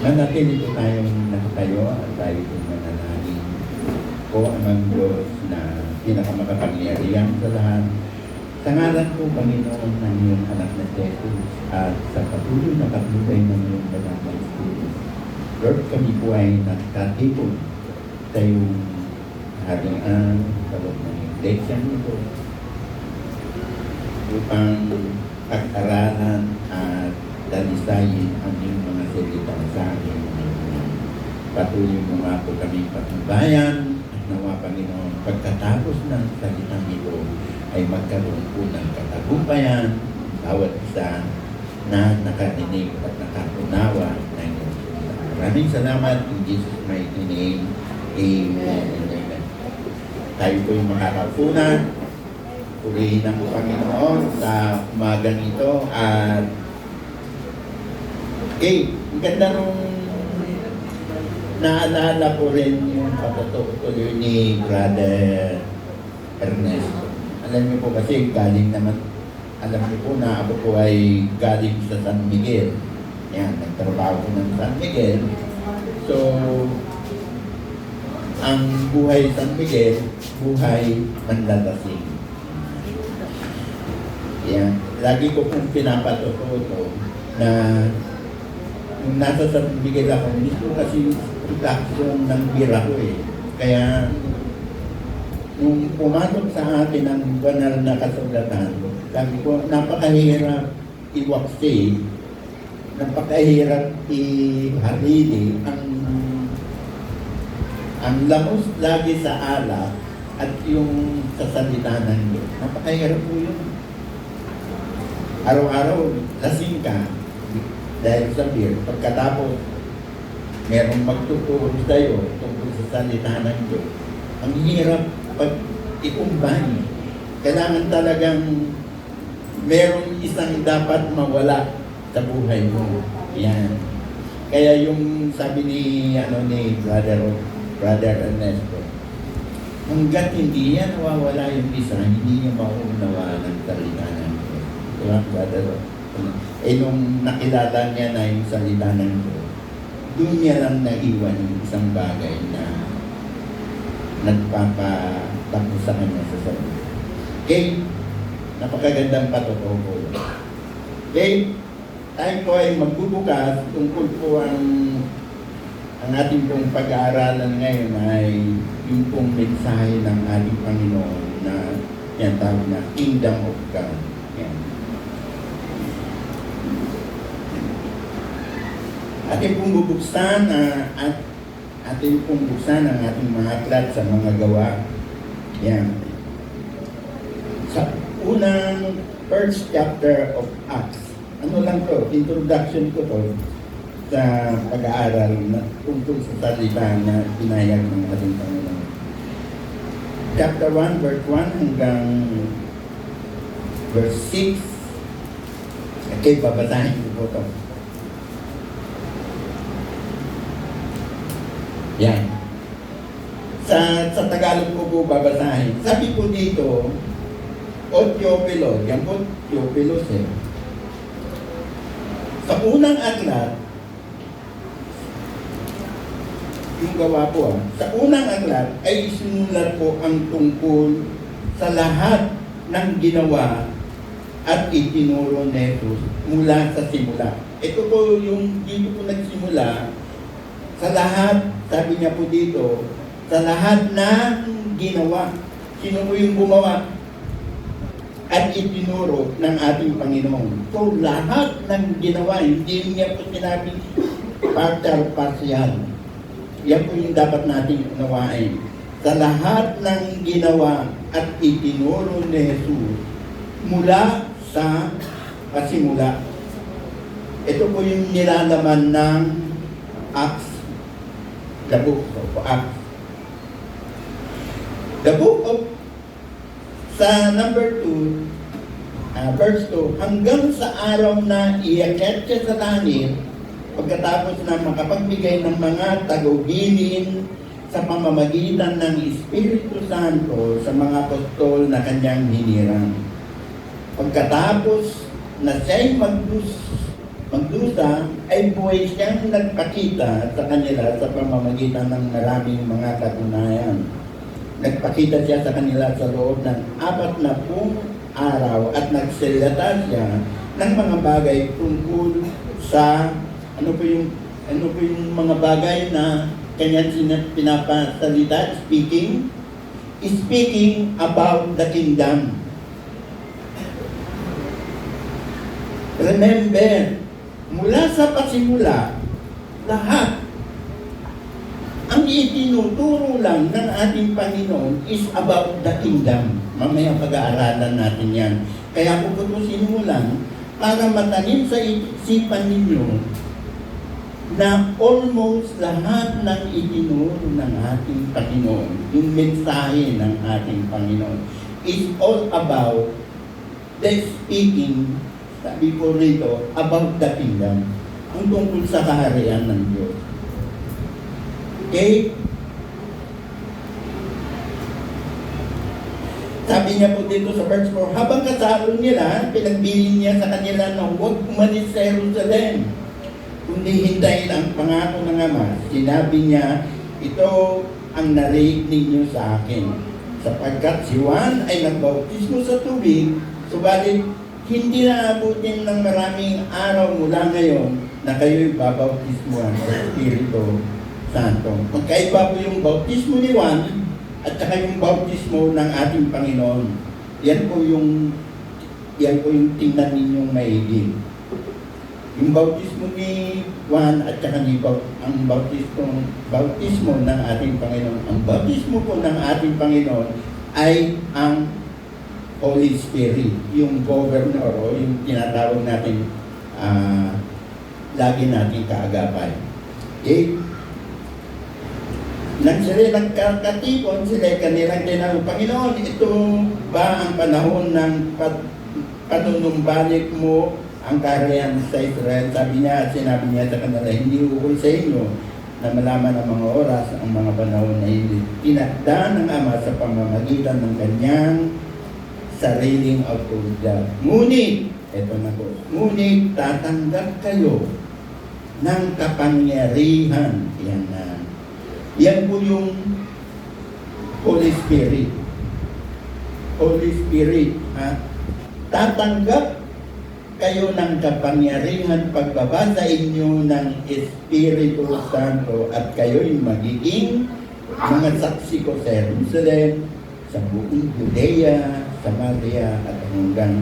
Manatili po tayong nakatayo at tayo po mananalig po ang Diyos na pinakamakapangyarihan sa lahat. Sa ngalan po, Panginoon, ng iyong anak na Jesus at sa patuloy na kaglubay ng iyong banal na Espiritu. Lord, kami po ay nakatipon sa iyong harian sa loob ng iglesia nito upang pag-aralan at dalisayin ang iyong mga salita sa amin. Patuloy mo nga po kami patnubayan at nawa, Panginoon, pagkatapos ng salita nito ay magkaroon po ng katagumpayan bawat isa na nakarinig at nakatunawa ng iyong salita. Maraming salamat in Jesus' mighty name. Amen and amen. Tayo po yung makakaupo na. Purihin ang Panginoon sa umagang ito at ang ganda nung naalala ko rin yung patutuloy ni Brother Ernesto. Alam niyo po kasi galing naman, alam niyo po na ako po ay galing sa San Miguel. Yan, nagtrabaho ko ng San Miguel. So, ang buhay San Miguel, buhay manlalasing. Yan, lagi ko pong pinapatututo na nung nasa San Miguel ako, mismo kasi production ng bira ko eh. Kaya, nung pumatok sa atin ang banal na kasulatan, sabi ko, napakahirap iwakse, napakahirap iharili ang lamos lagi sa ala at yung sa salita ng Diyos. Napakahirap po yun. Araw-araw, lasing ka. Dahil sa beer, pagkatapos, merong magtuturo sa'yo tungkol sa salita ng Diyos. Ang hirap pag ikumbani. Kailangan talagang merong isang dapat mawala sa buhay mo. Yan. Kaya yung sabi ni Brother Ernesto, hanggat hindi yan nawawala yung isa, hindi niya mauunawa ng salita ng Diyos. Diba, Brother? Nung nakilala niya na yung salita ng Diyos, doon niya lang naiwan yung isang bagay na nagpapatapos sa kanya sa sarili. Okay? Napakagandang patutubo. Okay? Tayo po ay magbubukas tungkol po ang ating pong pag-aaralan ngayon ay yung pong mensahe ng ating Panginoon na yan tawag na Kingdom of God. Yan. Ating pong bubuksan at ating pong buksan ang ating mga aklat sa mga gawa. Yan. Sa unang first chapter of Acts, ano lang to, introduction ko to sa pag-aaral na tungkol sa salita na pinayag ng ating Panginoon. Chapter 1, verse 1 hanggang verse 6. Okay, babasahin ko po to. Yan. Sa Tagalog ko po babasahin. Sabi po dito, O Teopilo, yan po Teopilos eh. Sa unang aklat, yung gawa po sa unang aklat ay sinulat po ang tungkol sa lahat ng ginawa at itinuro ni Jesus mula sa simula. Ito po yung dito po nagsimula sa lahat, sabi niya po dito, sa lahat ng ginawa. Sino po yung gumawa? At itinuro ng ating Panginoon. So, lahat ng ginawa, hindi niya po sinabi partial. Yan po yung dapat natin unawain. Sa lahat ng ginawa at itinuro ni Jesus mula sa pasimula. Ito po yung nilalaman ng Acts. The book of Acts. The book of sa number 2, verse 2, hanggang sa araw na iakyat siya sa langit, pagkatapos na makapagbigay ng mga tagubilin sa pamamagitan ng Espiritu Santo sa mga apostol na kanyang hinirang. Pagkatapos na siya'y magdusa ay buhay siyang nagpakita sa kanila sa pamamagitan ng maraming mga katunayan. Nagpakita siya sa kanila sa loob ng 40 araw at nagsalita siya ng mga bagay tungkol sa ano po yung mga bagay na kanyang pinapasalita, speaking about the kingdom. Remember, mula sa pasimula, lahat ang itinuturo lang ng ating Panginoon is about the kingdom. Mamaya pag-aaralan natin yan. Kaya kung ito sinulan, para matanim sa isipan ninyo na almost lahat ng itinuro ng ating Panginoon, yung mensahe ng ating Panginoon, is all about the speaking, sabi ko rito, about the kingdom, ang tungkol sa kaharian ng Diyos. Okay? Sabi niya po dito sa verse 4, habang kasalo nila, pinagbilin niya sa kanila na huwag umalis sa Jerusalem, kundi hintayin ang pangako ng Ama. Sinabi niya, ito ang narinig ninyo sa akin, sapagkat si Juan ay nagbautismo sa tubig, subalit hindi na abutin ng maraming araw mula ngayon na kayo'y babautismuhan sa Espiritu Santo. Magkaiba po yung bautismo ni Juan at saka yung bautismo ng ating Panginoon. Yan po yung tingnan ninyong maigi. Yung bautismo ni Juan at saka ang bautismo ng ating Panginoon. Ang bautismo po ng ating Panginoon ay ang Holy Spirit, yung governor o yung tinatawag natin lagi natin kaagapay. Okay? Nang sila nagkatipon, sila kanilang tinanong, Panginoon, ito ba ang panahon ng panunumbalik mo ang kaharian sa Israel? Sinabi niya sa kanila, hindi ukol sa inyo na malaman ang mga oras, ang mga panahon na hindi tinakda ng Ama sa pamamagitan ng kanyang sariling autoridad. Ngunit, eto na po, ngunit tatanggap kayo ng kapangyarihan. Yan po yung Holy Spirit. Holy Spirit, ha? Tatanggap kayo ng kapangyarihan pagbaba sa inyo ng Espiritu Santo at kayo'y magiging mga saksi ko sa Jerusalem, sa buong Judea, Samaria at hanggang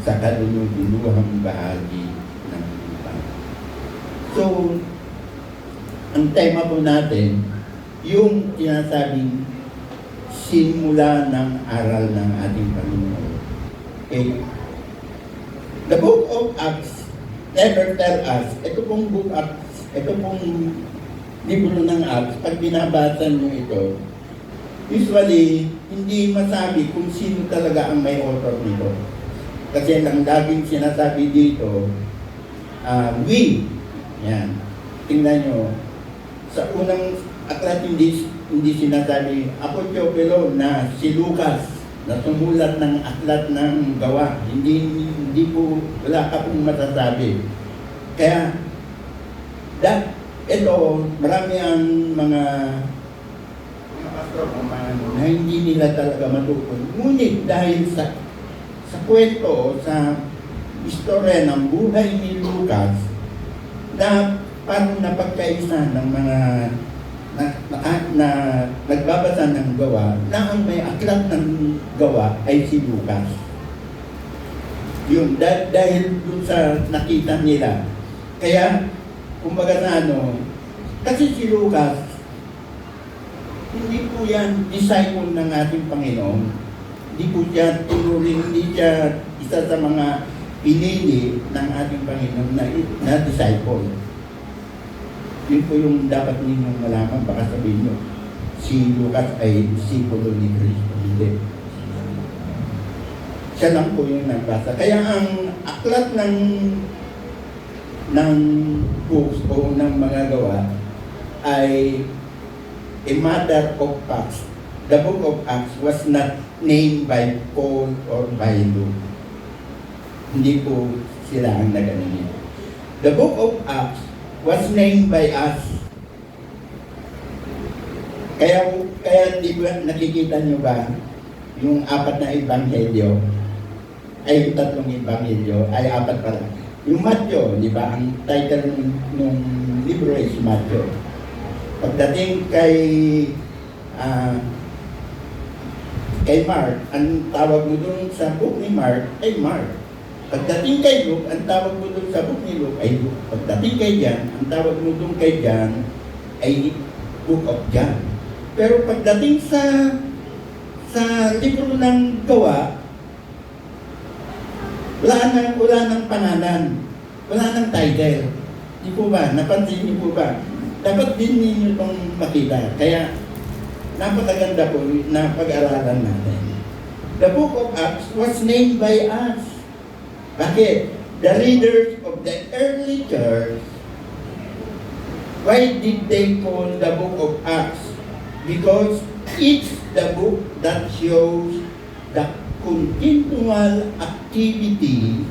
sa kalulubuluhang bahagi ng lupa. So, ang tema po natin, yung sinasabing simula ng aral ng ating Panginoon. Okay? The book of Acts never tell us, ito pong book Acts, ito pong libro ng Acts, pag binabasa nyo ito, usually, hindi masabi kung sino talaga ang may author nito. Kasi ang laging sinasabi dito, we, yan, tingnan nyo, sa unang aklat hindi sinasabi, ako Teopilo na si Lucas na sumulat ng aklat ng gawa. Hindi po, wala ka pong masasabi. Kaya, ito, marami ang mga na hindi nila talaga matukoy. Ngunit dahil sa kwento, sa istorya ng buhay ni Lucas, na parang napagkaisa ng mga na nagbabasa ng gawa, na ang may aklat ng gawa ay si Lucas. Yun, dahil dun sa nakita nila. Kaya, kumbaga na kasi si Lucas, hindi po yan disciple ng ating Panginoon. Hindi po siya tururing, hindi siya isa sa mga pinili ng ating Panginoon na disciple. Yun po yung dapat ninyong malaman. Baka sabihin nyo, si Lucas ay disipulo ni Cristo. Hindi. Siya lang po yung nagbasa. Kaya ang aklat ng books o ng mga gawa ay a matter of facts. The book of Acts was not named by Paul or by Luke. Hindi po sila ang naganin. The book of Acts was named by us. Kaya di ba nakikita nyo ba yung apat na ebanghelyo ay yung tatlong ebanghelyo ay apat pala. Yung Matthew, di ba, ang title ng libro is Matthew. Pagdating kay Mark, ang tawag mo doon sa book ni Mark ay Mark. Pagdating kay Luke, ang tawag mo doon sa book ni Luke ay Luke. Pagdating kay John, ang tawag mo doon kay John ay Book of John. Pero pagdating sa libro ng Gawa, wala nang pangalan, wala nang title. Di po ba? Napansin niyo po ba? Dapat din ninyo itong makita. Kaya napakaganda po na pag-aralan natin. The book of Acts was named by us. Bakit? The readers of the early church, why did they call the book of Acts? Because it's the book that shows the continual activity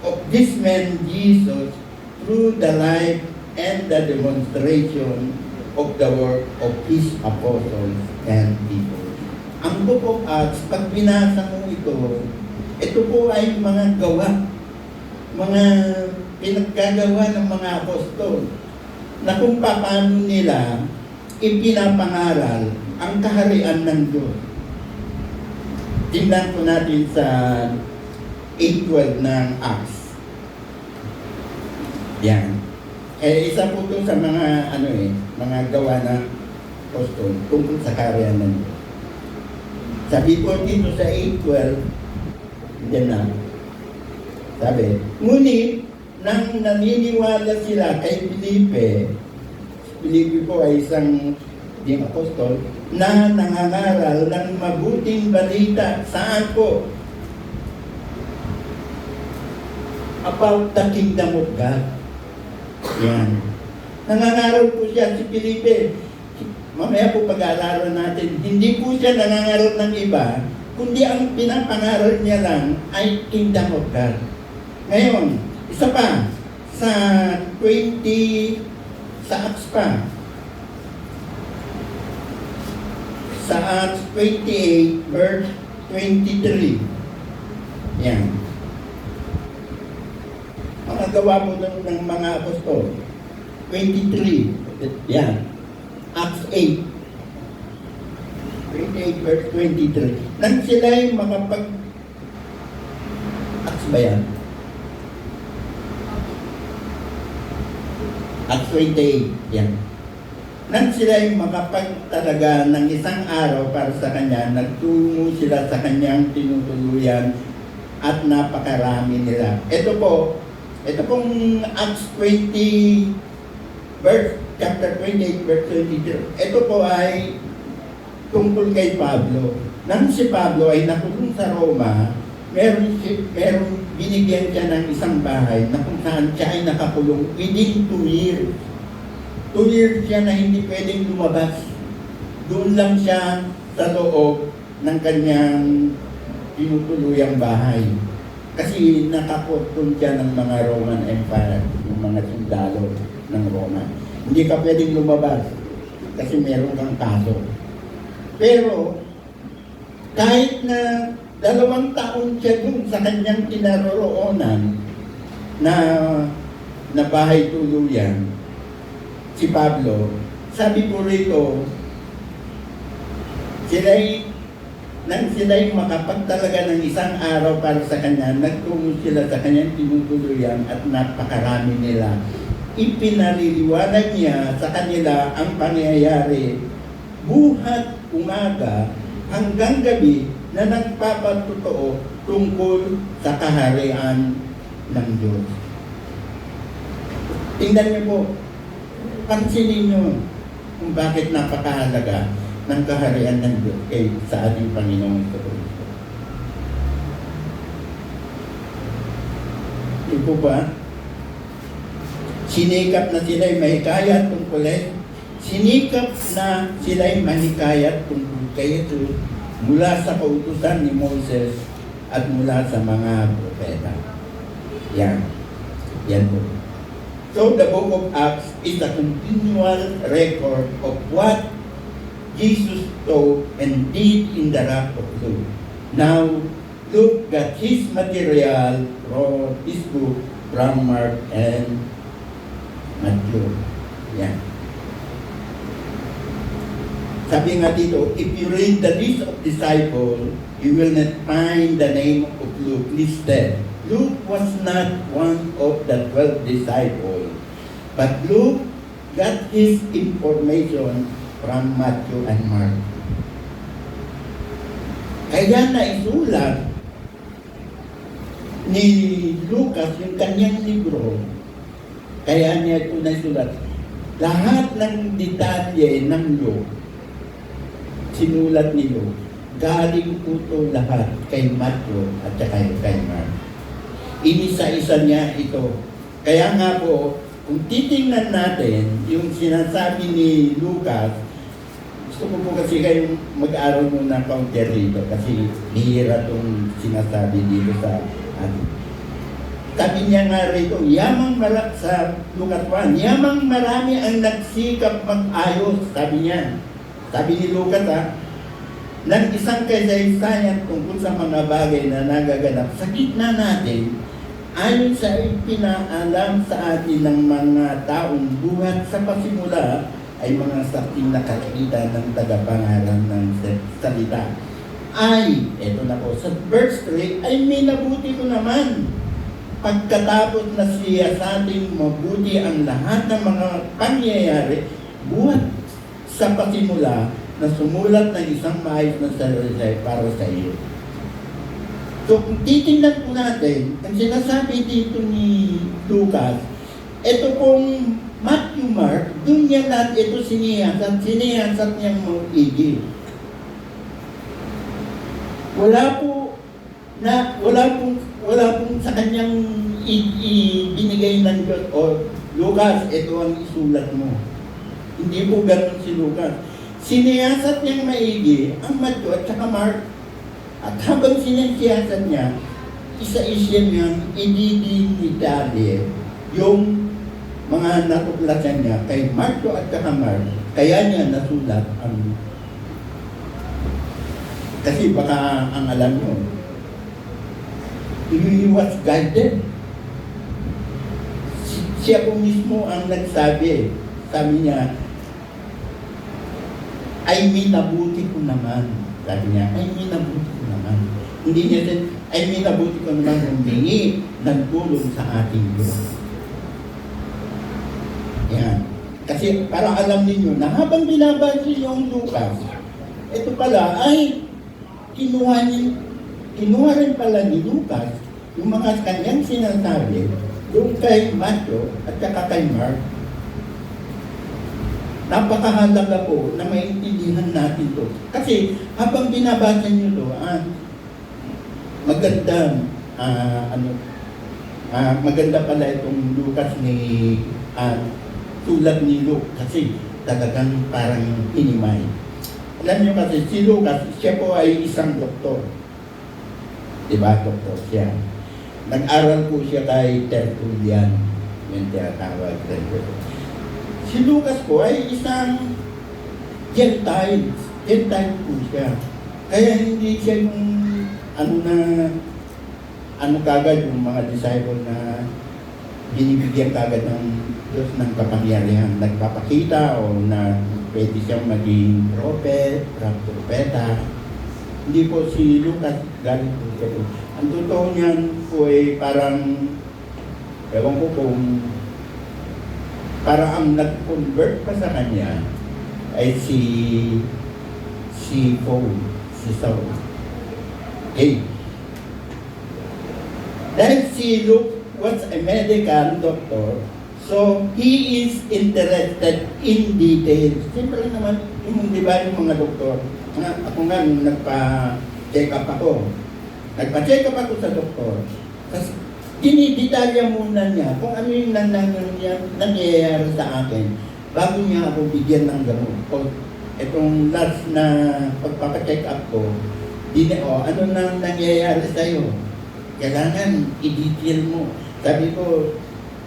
of this man Jesus through the life and the demonstration of the work of his apostles and people. Ang book of Acts, pag binasa mo ito po ay mga gawa, mga pinaggagawa ng mga apostol na kung paano nila ipinapangaral ang kaharian ng Diyos. Tingnan po natin sa 8:12 ng Acts. Yan. Isa po ito sa mga mga gawa na apostol tungkol sa kaharian ng Diyos. Sabi po dito sa 8:12, yan na. Sabi, ngunit nang naniniwala sila kay Felipe po ay isang ding apostol, na nangangaral ng mabuting balita. Saan po? About the kingdom of God. Yan. Nangangaral po siya si Felipe. Mamaya po pag-aaralan natin, hindi po siya nangangaral ng iba, kundi ang pinapangaral niya lang ay Kingdom of God. Ngayon, isa pa, sa Acts pa, sa Acts 28, verse 23. Yan. Mga gawa po ng mga apostol. 23. Yan. Acts 8. 28 verse 23. Nang sila'y Acts ba yan? Acts 28. Yan. Nang sila'y makapagtalaga ng isang araw para sa kanya, nagtungo sila sa kanyang tinutuluyan at napakarami nila. Ito pong Acts 20 chapter 28 verse 23. Ito po ay tungkol kay Pablo. Nang si Pablo ay nakulong sa Roma, meron binigyan siya ng isang bahay na kung saan siya ay nakakulong within 2 years. 2 years siya na hindi pwedeng lumabas. Doon lang siya sa loob ng kanyang tinutuluyang bahay. Kasi nakapotol siya ng mga Roman Empire, ng mga sundalo ng Roma. Hindi ka pwedeng lumabas kasi meron kang kaso. Pero, kahit na 2 taon siya dun sa kanyang kinaroroonan na bahay tuluyan, si Pablo, sabi po rito, nang sila'y makapagtalaga ng isang araw para sa kanya, nagtungo sila sa kanyang tinutuluyan at napakarami nila. Ipinaliliwanag niya sa kanila ang pangyayari buhat umaga hanggang gabi na nagpapatotoo tungkol sa kaharian ng Diyos. Tingnan niyo po, pansinin niyo kung bakit napakahalaga ng kaharian ng Diyos sa ating Panginoong Kristo. Di po ba? Sinikap na sila'y mahikayat tungkulin. Sinikap na sila'y mahikayat tungkol kay Jesus mula sa kautusan ni Moses at mula sa mga propeta. Yan. Yan po. So the book of Acts is a continual record of what Jesus taught and did in the rock of Luke. Now, Luke got his material from his book from Mark and Matthew. Yan. Sabi nga dito, if you read the list of disciples, you will not find the name of Luke listed. Luke was not one of the 12 disciples, but Luke got his information from Matthew and Mark. Kaya naisulat ni Lucas yung kanyang libro, kaya niya ito naisulat. Lahat ng detalye ng Luke, sinulat ni Luke, galing po ito lahat kay Matthew at saka kay Mark. Inisa-isa niya ito. Kaya nga po, kung titingnan natin yung sinasabi ni Lucas, gusto ko po kasi kayong mag-aral muna counter dito kasi hihira itong sinasabi dito sa atin. Sabi niya nga rito, sa Lucas 1, yamang marami ang nagsikap mag-ayos, sabi niya. Sabi ni Lucas ng isang kasaysayan tungkol sa mga bagay na nagaganap sa gitna natin, ayon sa ipinaalam sa atin ng mga taong buhat sa pasimula ay mga saking nakakita ng tagapangalan ng salita. Eto na po, sa verse 3, ay minabuti ko naman. Pagkatapos na siya sa ating mabuti ang lahat ng mga pangyayari, buhat sa pasimula na sumulat ng isang maayos na salita para sa iyo. So kung titingnan po natin, ang sinasabi dito ni Lucas, ito pong Matthew, Mark, doon niya lahat ito siniyasat niyang maigil. Wala pong sa kanyang ibinigay ng Diyos, o Lucas, ito ang isulat mo. Hindi po ganun si Lucas. Siniyasat niyang maigi ang Matthew at saka Mark. At habang siniyasat niya, isa-isa niyang ididinidali yung mga natuklasan niya kay Matthew at saka Mark. Kaya niya nasulat ang... Kasi baka ang alam nyo, he was guided. Siya po mismo ang nagsabi. Sabi niya, ay minabuti ko naman. Sabi niya, ay minabuti ko naman. Hindi niya din, ay minabuti ko naman humingi ng tulong sa ating Diyos. Yan. Kasi para alam ninyo na habang binabasa yung Lucas, ito pala ay kinuha rin pala ni Lucas yung mga kanyang sinasabi yung kay Matthew at saka kay Mark. Napakahalaga po na maintindihan natin to. Kasi habang binabasa nyo to, maganda pala itong Lucas ni sulat ni Luke kasi talagang parang hinimay. Alam nyo kasi si Lucas, siya po ay isang doktor. Diba, doktor siya. Nag-aral po siya kay Tertullian, yung tinatawag Tertullian. Si Lucas po ay isang Gentile po siya. Kaya hindi siya yung kagad yung mga disciple na binibigyan kagad ng Diyos ng kapangyarihan. Nagpapakita o na pwede siyang maging propeta. Hindi po si Lucas galing po siya. Ang totoo niyan po ay parang, ewan ko kung para ang nag-convert pa sa kanya ay si Saul. Okay. Dahil si Luke was a medical doctor, so he is interested in details. Siyempre naman, di ba yung mga doktor, ako nga nagpa-check up ako. Nagpa-check up ako sa doktor. Tapos, dinidetalya muna niya kung ano yung nangyayari sa akin bago niya ako bigyan ng gamot. O itong last na pagpapacheck up ko, ano nang nangyayari sa'yo? Kailangan i-detail mo. Sabi ko,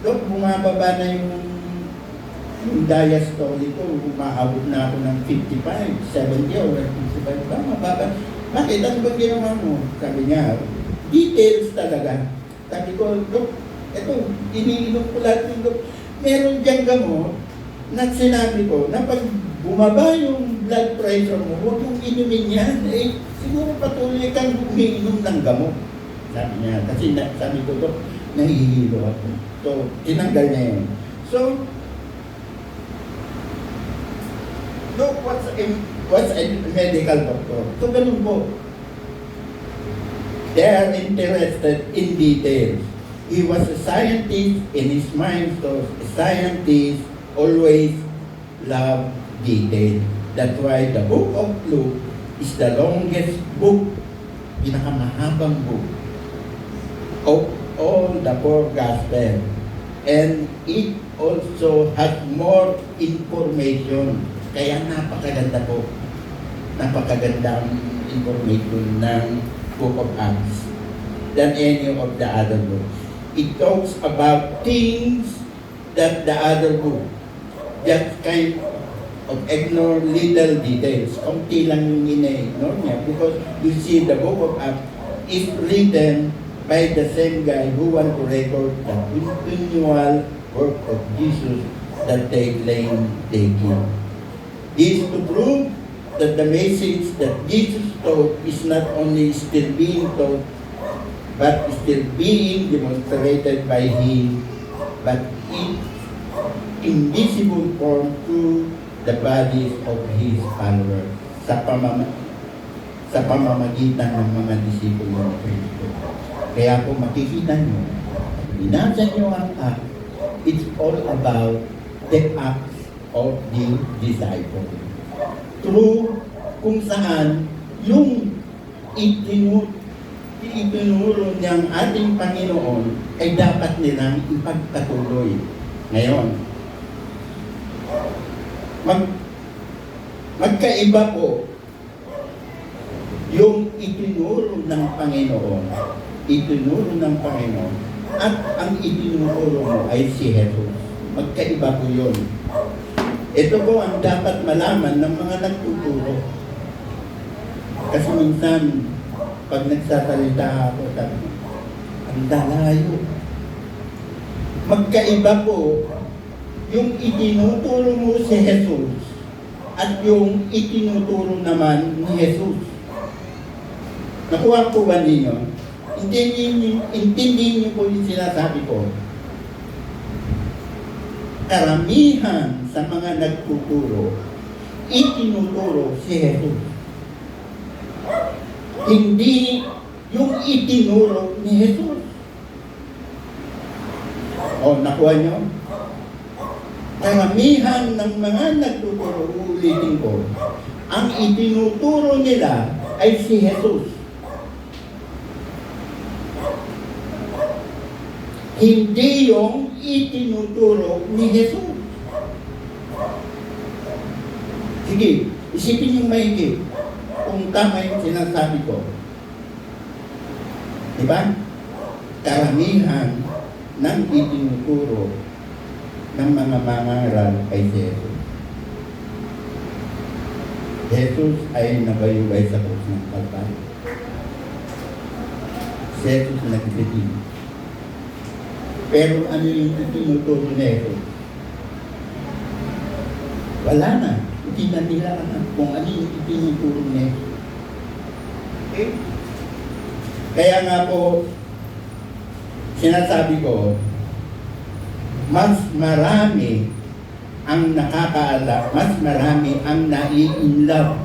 Dok, bumababa na yung diastole ko, umaabot na ako ng 55, 70 or 55 ba, mababa. Bakit? Ano ba ginawa mo? Sabi niya, details talaga. Sabi ko, Dok, eto, iniinom ko lahat ng Dok. Meron diyang gamot na sinabi ko na pag bumaba yung blood pressure mo, huwag mong inumin yan. Eh, siguro patuloy kang umiinom ng gamot. Sabi niya, kasi sabi ko, Dok, nahihilo ako. So, tinanggal niya yun. So, Dok, what's a medical doctor? So, ganun po. They are interested in details. He was a scientist in his mind, so scientists always love detail. That's why the book of Luke is the longest book, pinakamahabang book of all the four Gospels. And it also has more information. Kaya napakaganda po. Napakagandang information ng Book of Acts than any of the other books. It talks about things that the other book just kind of ignore little details. Kunti lang yung ina-ignore niya because you see the Book of Acts is written by the same guy who want to record the continual work of Jesus that they claim they give. This to prove that the message that Jesus taught is not only still being taught, but still being demonstrated by Him, but in invisible form to the bodies of His followers sa pamamagitan ng mga disipulo ng Kristo. Kaya kung makikita nyo, binasa nyo ang act, it's all about the acts of the disciples. True kung saan yung itinuro niyang ating Panginoon ay dapat nilang ipagpatuloy. Ngayon, magkaiba po yung itinuro ng Panginoon at ang itinuro mo ay si Jesus. Magkaiba po yun. Ito po ang dapat malaman ng mga nagtuturo. Kasi minsan, pag nagsasalita ako, ang dalayo. Magkaiba po yung itinuturo mo si Jesus at yung itinuturo naman ni Jesus. Nakuha po ba ninyo? Intindihin niyo po yung sinasabi ko. Karamihan sa mga nagtuturo, itinuturo si Jesus. Hindi yung itinuro ni Jesus. O, nakuha nyo? Karamihan ng mga nagtuturo, ulitin ko, ang itinuturo nila ay si Jesus. Hindi yung itinuturo ni Jesus. Sige, isipin yung maigi kung tama yung sinasabi ko. Diba? Karamihan ng itinuturo ng mga mangaral ay si Jesus. Jesus ay nabayubay sa krus ng Kalbaryo. Si Jesus nagsisigil. Pero ano yung itinuturo ni Jesus? Wala na. Hindi na nila kung ano yung itinuturo ni Jesus. Okay? Kaya nga po, sinasabi ko, mas marami ang nakakaalam, mas marami ang nai-inlove.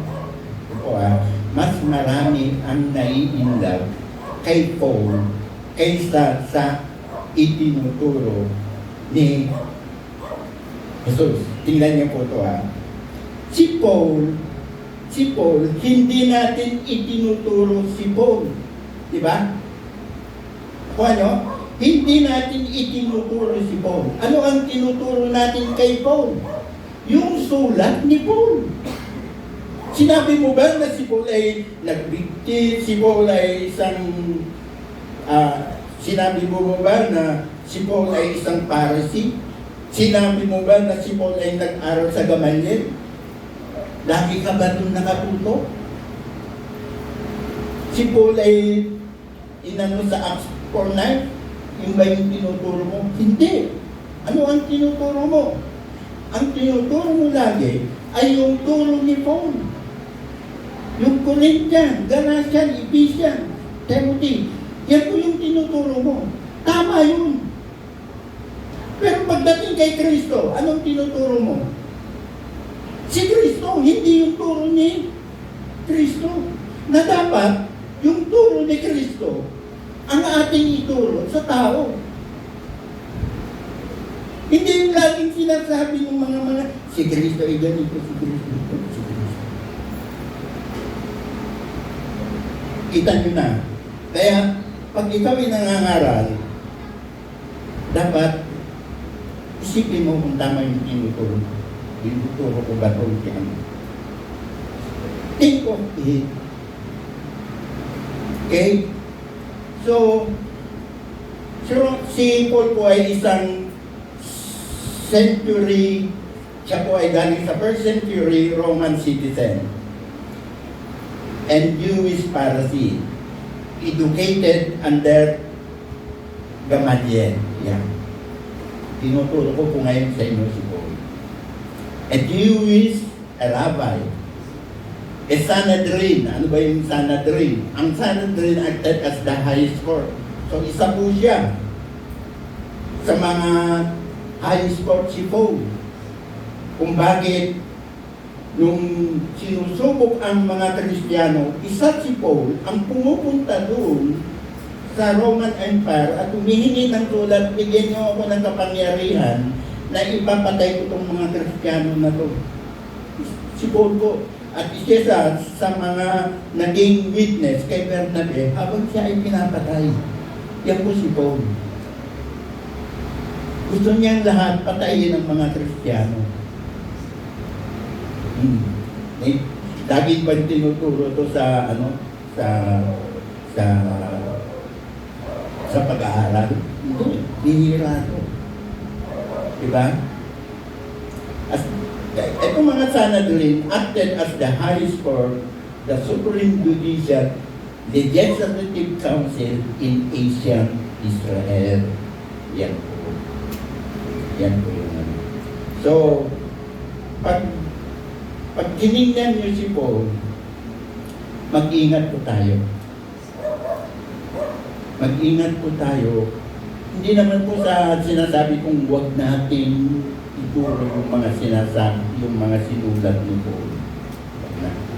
Mas marami ang nai-inlove kay Paul kaysa sa itinuturo ni Jesus. Tingnan niyo po ito Si Paul, hindi natin itinuturo si Paul. Diba? Kung ano? Hindi natin itinuturo si Paul. Ano ang tinuturo natin kay Paul? Yung sulat ni Paul. Sinabi mo ba na si Paul ay nagbigti? Si Paul ay isang... sinabi mo ba na si Paul ay isang Pharisee? Sinabi mo ba na si Paul ay nag-aral sa Gamaliel? Lagi ka ba doon nakatuto? Si Paul ay inano sa Acts 4:9? Yung ba yung tinuturo mo? Hindi. Ano ang tinuturo mo? Ang tinuturo mo lagi ay yung turo ni Paul. Yung Corinthian, Galatian, Ephesian, Timothy. Yan po yung tinuturo mo. Tama yun. Pero pagdating kay Kristo, anong tinuturo mo? Si Kristo, hindi yung turo ni Kristo. Na dapat, yung turo ni Kristo, ang ating ituro sa tao. Hindi yung laging sinasabi ng mga si Kristo ay ganito, si Kristo ito, si Kristo. Kita nyo na. Kaya, pag ikaw ay nangangaral, dapat isipin mo kung tama yung tinuturo. Tinuturo ko ba ito yan? Think of it. Okay? So, si Paul po ay isang century, siya po ay galing sa first century Roman citizen and Jewish Pharisee, educated under Gamaliel. Yan. Tinuturo ko po ngayon sa inyo si Paul. A Jewish rabbi. A Sanhedrin. Ano ba yung Sanhedrin? Ang Sanhedrin acted as the highest court. So isa po siya sa mga highest court si Paul. Kung bakit nung sinusubok ang mga Kristiyano, isa si Paul ang pumupunta doon sa Roman Empire at humihingi ng tulad, bigyan niyo ako ng kapangyarihan na ipapatay ko itong mga Kristiyano na to. Si Paul po. At isa sa mga naging witness kay Bernabe habang siya ay pinapatay. Yan po si Paul. Gusto niyang lahat patayin ng mga Kristiyano. Lagi ba tinuturo to sa sa pag-aaral? Hindi. Bihira to. Diba? Itong mga Sanhedrin acted as the highest court, the supreme judicial, legislative council in ancient Israel. Yan po. Yan po yung ano. So, pag tinignan niyo si Paul, mag-ingat po tayo. Mag-ingat po tayo. Hindi naman po sa sinasabi kong huwag natin ituro yung mga sinasabi, yung mga sinulat ni Paul.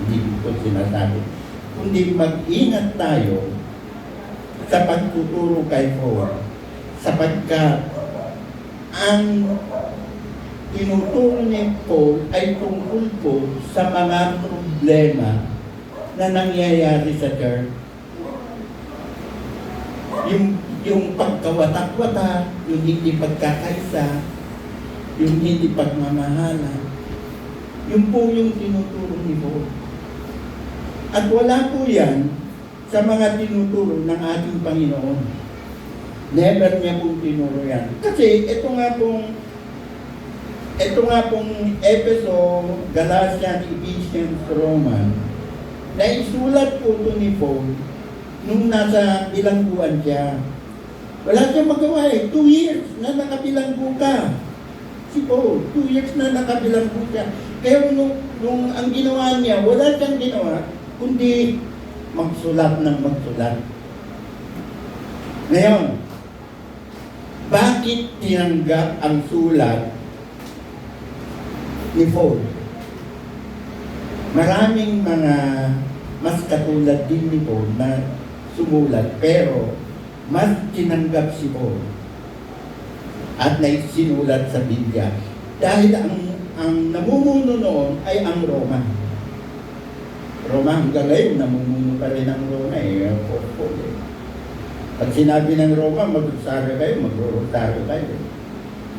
Hindi ko sinasabi. Kundi mag-ingat tayo sa pagtuturo kay Paul. Sapagkat ang tinuturo ni Paul ay tungkol po sa mga problema na nangyayari sa church. Yung pagkawatak-watak, yung hindi pagkakaisa, yung hindi pagmamahala, yun po yung tinuturo ni Paul. At wala po yan sa mga tinuturo ng ating Panginoon. Never niya pong tinuro yan. Kasi ito nga pong Efeso, Galatian, Ephesians, Roman, na isulat po ito ni Paul nung nasa bilangguan siya. Wala siyang magawa 2 years na nakabilanggo ka. Si Paul, 2 years na nakabilanggo siya. Kaya nung ang ginawa niya, wala siyang ginawa, kundi magsulat ng magsulat. Ngayon, bakit tinanggap ang sulat ni Paul? Maraming mga mas katulad din ni Paul na sumulat, pero mas tinanggap si Paul at naisinulat sa Biblia dahil ang namumuno noon ay ang Roma. Hanggang ngayon, namumuno pa rin ang Roma Paul. Pag sinabi ng Roma, mag-usara kayo, mag-urutaro kayo.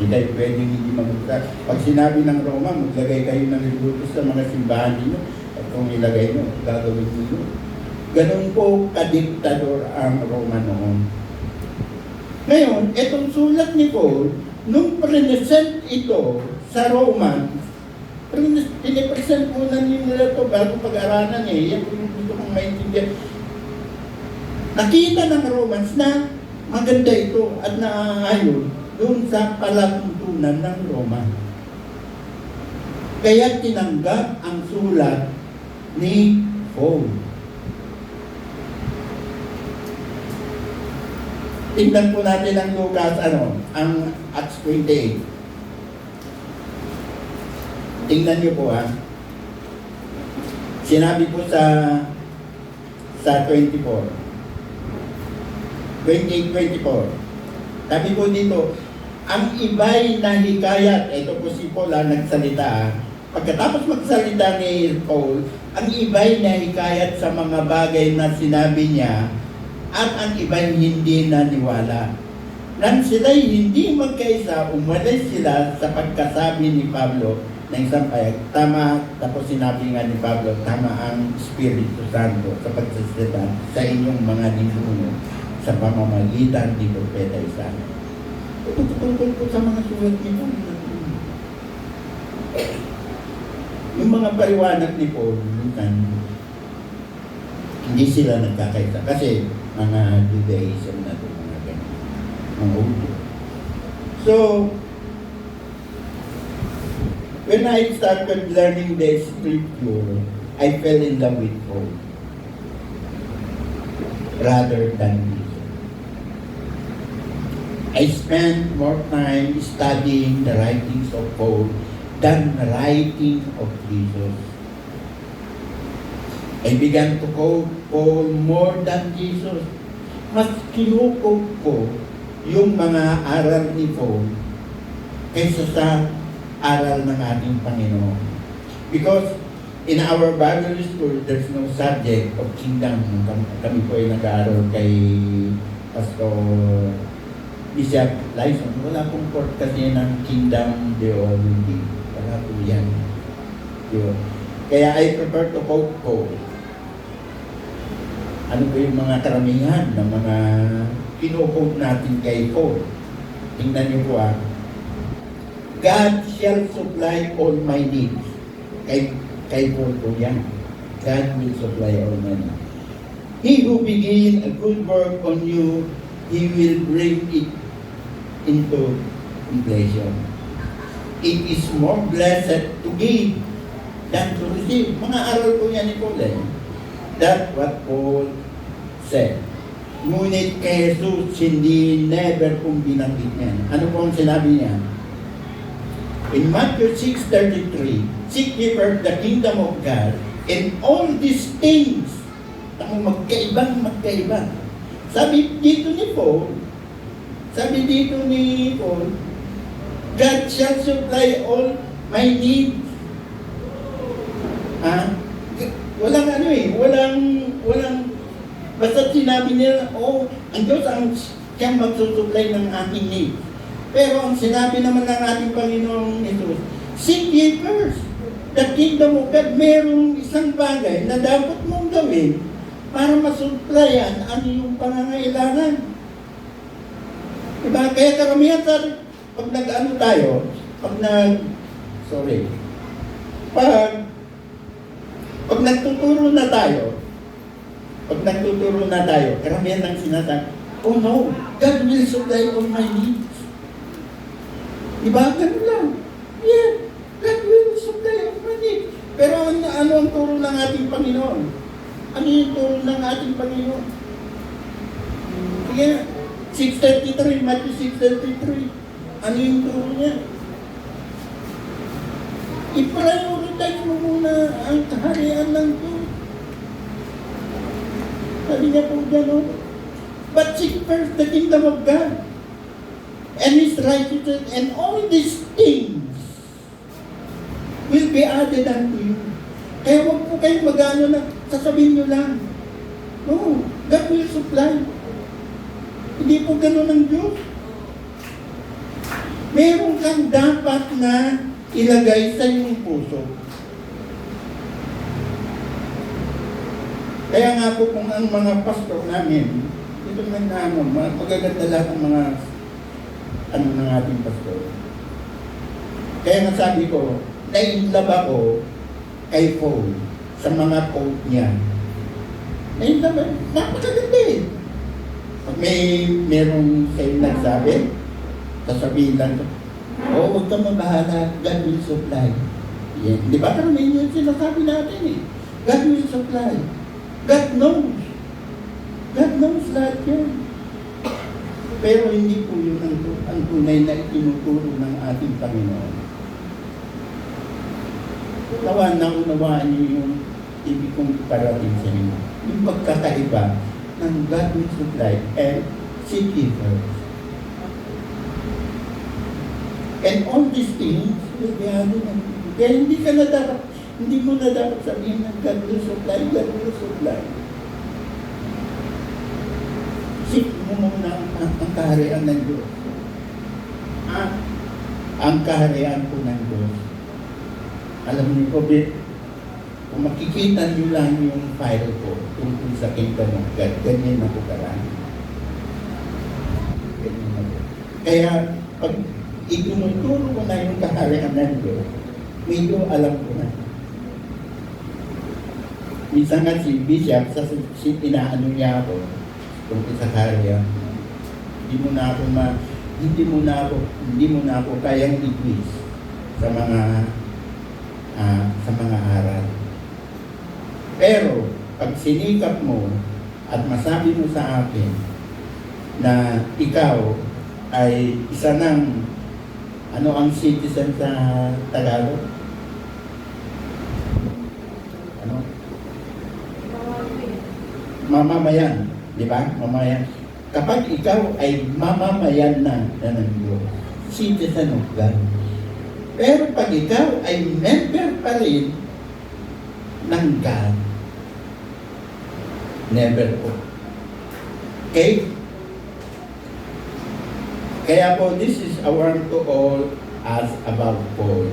Hindi kayo pwedeng hindi mag-usara. Pag sinabi ng Roma, maglagay kayo ng libutos sa mga simbahan ninyo, at kung ilagay nyo, gagawin ninyo. Ganun po kadiktador ang Roma noon. Ngayon, itong sulat ni Paul, nung present ito sa Roman, pinipresent muna nila ito bago pag-aralan Yan yung gusto kong maintindihan. Nakita ng Romans na maganda ito at naaayon doon sa palatuntunan ng Roma. Kaya tinanggap ang sulat ni Paul. Tingnan po natin ang Lucas, ang Acts 28. Tingnan niyo po Sinabi po sa 28-24. Sabi po dito, ang iba'y nahikayat, ito po si Paul nagsalita. Pagkatapos magsalita ni Paul, ang iba'y nahikayat sa mga bagay na sinabi niya at ang iba'y hindi naniwala. Nang sila'y hindi magkaisa, umalis sila sa pagkasabi ni Pablo na isang payag. Tama, tapos sinabi nga ni Pablo, tama ang Espiritu Santo sa pagsasalita sa inyong mga ninuno sa pamamagitan ni Propeta Isaiah. Ito tungkol po sa mga sulat ni Paul. Yung mga paliwanag ni Paul, hindi sila nagkakaisa. Kasi mga Judaism na ito, mga ganyan. Mga Udo. So, when I started learning the scripture, I fell in love with Paul rather than Jesus. I spent more time studying the writings of Paul than the writing of Jesus. I began to quote Paul more than Jesus. Mas kinukot ko yung mga aral ni Paul kaysa sa aral ng ating Panginoon. Because in our Bible school, there's no subject of kingdom. Kami po ay nag-aaral kay Pastor Bishop Lyson. Wala pong court kasi ng kingdom theology. Wala po yan. Yun. Kaya I prefer to quote Paul. Ano po yung mga karamihan ng mga kino-quote natin kay Paul? Tingnan niyo po God shall supply all my needs. Kay Paul po yan. God will supply all my needs. He who begin a good work on you, He will bring it into completion. It is more blessed to give than to receive. Mga aral po yan ni Paul That's what Paul said. Ngunit kay Jesus, hindi never kong binanggit niya. Ano po ang sinabi niya? In Matthew 6:33, seek ye first the kingdom of God, and all these things, magkaiba. Sabi dito ni Paul, God shall supply all my needs. Walang, basta sinabi nila, ang Diyos ang siyang magsusupply ng aking needs. Pero ang sinabi naman ng ating Panginoong Jesus, seek ye first the kingdom of God. Merong isang bagay na dapat mong gawin para masupplyan ang iyong pangangailangan. Diba? Kaya karamihan pag nagtuturo na tayo, karamihan ng sinasabi, oh no, God will supply all my needs. Diba? Ganun lang. Yeah, God will supply all my needs. Pero ano ang turo ng ating Panginoon? Ano yung turo ng ating Panginoon? Sige, 6:33, Matthew 6:33. Ano yung turo niya? I-prioritize mo muna ang kaharian ng Diyos. Sabi niya po gano'n. But seek first the kingdom of God and His righteousness, and all these things will be added unto you. Kaya huwag po kayong mag-ano na sasabihin nyo lang. No, God will supply. Hindi po gano'n ang Diyos. Meron kang dapat na ilagay sa iyong puso. Kaya nga po kung ang mga pastor namin, Ito naman na ano, magaganda lahat ng mga ano ng ating pastor. Kaya nga sabi ko, na-inlove ako kay Paul sa mga quote niya. Na-inlove, napakaganda eh. Pag merong sa'yo nagsabi, sasabihin lang, huwag kang mabahala, God will supply. Yan. Di ba? Pero may yun sinasabi natin eh. God will supply. God knows. God knows lahat yan. Pero hindi po yun ang tunay na itinuturo ng ating Panginoon. Naunawaan niyo yung ibig kong parating sa inyo. Yung pagkakaiba ng God will supply and seek ye first. And all these things will be added unto you. Kaya hindi mo na dapat sabihin ng God will supply, God will supply. Seek mo muna ang kaharian ng Diyos. Ang kaharian po ng Diyos. Alam niyo po, kung makikita niyo lang yung file ko tungkol sa Kingdom of God, ganyan na po karami. Ganyan na po. Kaya, pag itinuturo ko na yung kaharian ng Diyos, medyo alam ko na. Minsan nga si Bishop, inaano niya ako, tungkol sa kaharian, hindi mo na ako kayang i-quiz sa mga aral. Pero, pag sinikap mo at masabi mo sa akin na ikaw ay isa ng ano ang citizen sa Tagalog? Ano? Mamamayan. Di ba? Mamamayan. Kapag ikaw ay mamamayan ng Diyos, citizen of God. Pero pag ikaw ay member pa rin ng God, never po. Okay? Kaya po, this is a word to all us about Paul.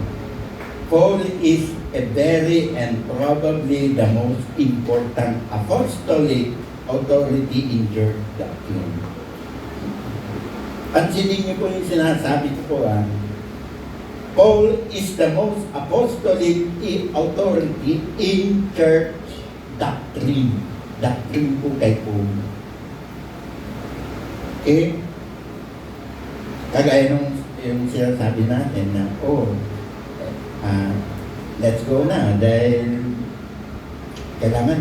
Paul is a very and probably the most important apostolic authority in church doctrine. Pansinin niyo po yung sinasabi ko po, Paul is the most apostolic authority in church doctrine. Doctrine po kay Paul. Okay? Kagaya nung yung sinasabi natin na, let's go na dahil kailangan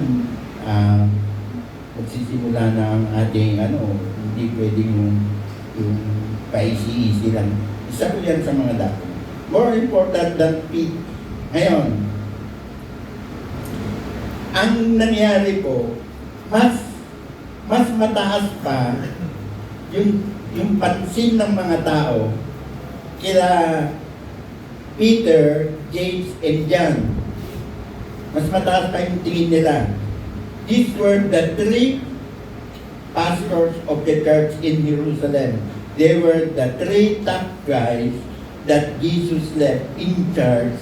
magsisimula na ang ating hindi pwedeng yung paisi-isi lang. Isa ko yan sa mga dapat. More important than Pete. Ngayon, ang nangyari po, mas mataas pa yung pansin ng mga tao kila Peter, James, and John. Mas mataas pa yung tingin nila. These were the three pastors of the church in Jerusalem. They were the three top guys that Jesus left in charge.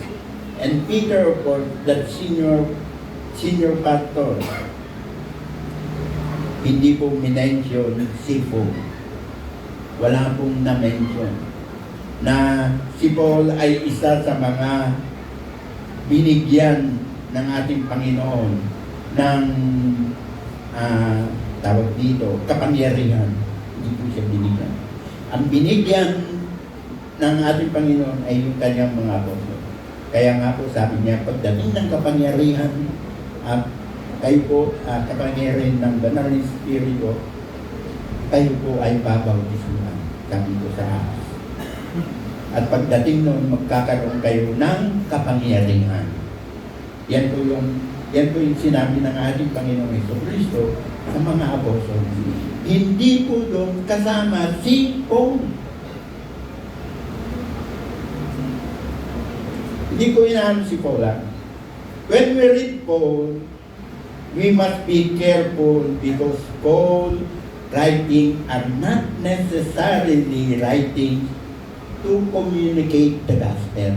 And Peter, of course, that senior pastor. Hindi po minention si Paul. Wala pong na-mention na si Paul ay isa sa mga binigyan ng ating Panginoon ng tawag dito, kapangyarihan. Hindi po siya binigyan. Ang binigyan ng ating Panginoon ay yung kanyang mga apostol. Kaya nga po sabi niya, pagdating ng kapangyarihan, kayo po, kapangyarihan ng Banal na Espiritu, kayo po ay babautismuhan. Sabi ko sa ahas. At pagdating noon, magkakaroon kayo ng kapangyarihan. Yan po yung sinabi ng ating Panginoong Jesucristo sa mga apostol. Hindi po doon kasama si Paul. Hindi ko inaano si Paul. When we read Paul, we must be careful because Paul writing are not necessarily writing to communicate the gospel.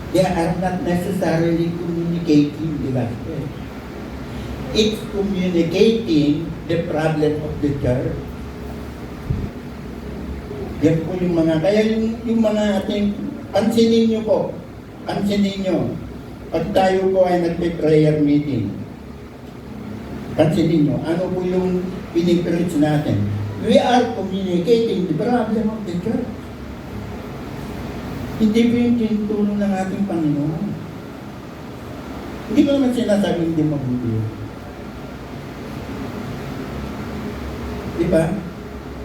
They are not necessarily communicating the gospel. It's communicating the problem of the church. Yan po yung mga, kaya yung mga ating, pansinin nyo po, pansinin nyo, pag tayo po ay nagpe-prayer meeting, pansinin nyo, ano po yung pinipreach natin? We are communicating the problem of the church. Hindi po yung tinutulong ng ating Panginoon. Hindi ko naman sinasabing hindi mabuti. Diba?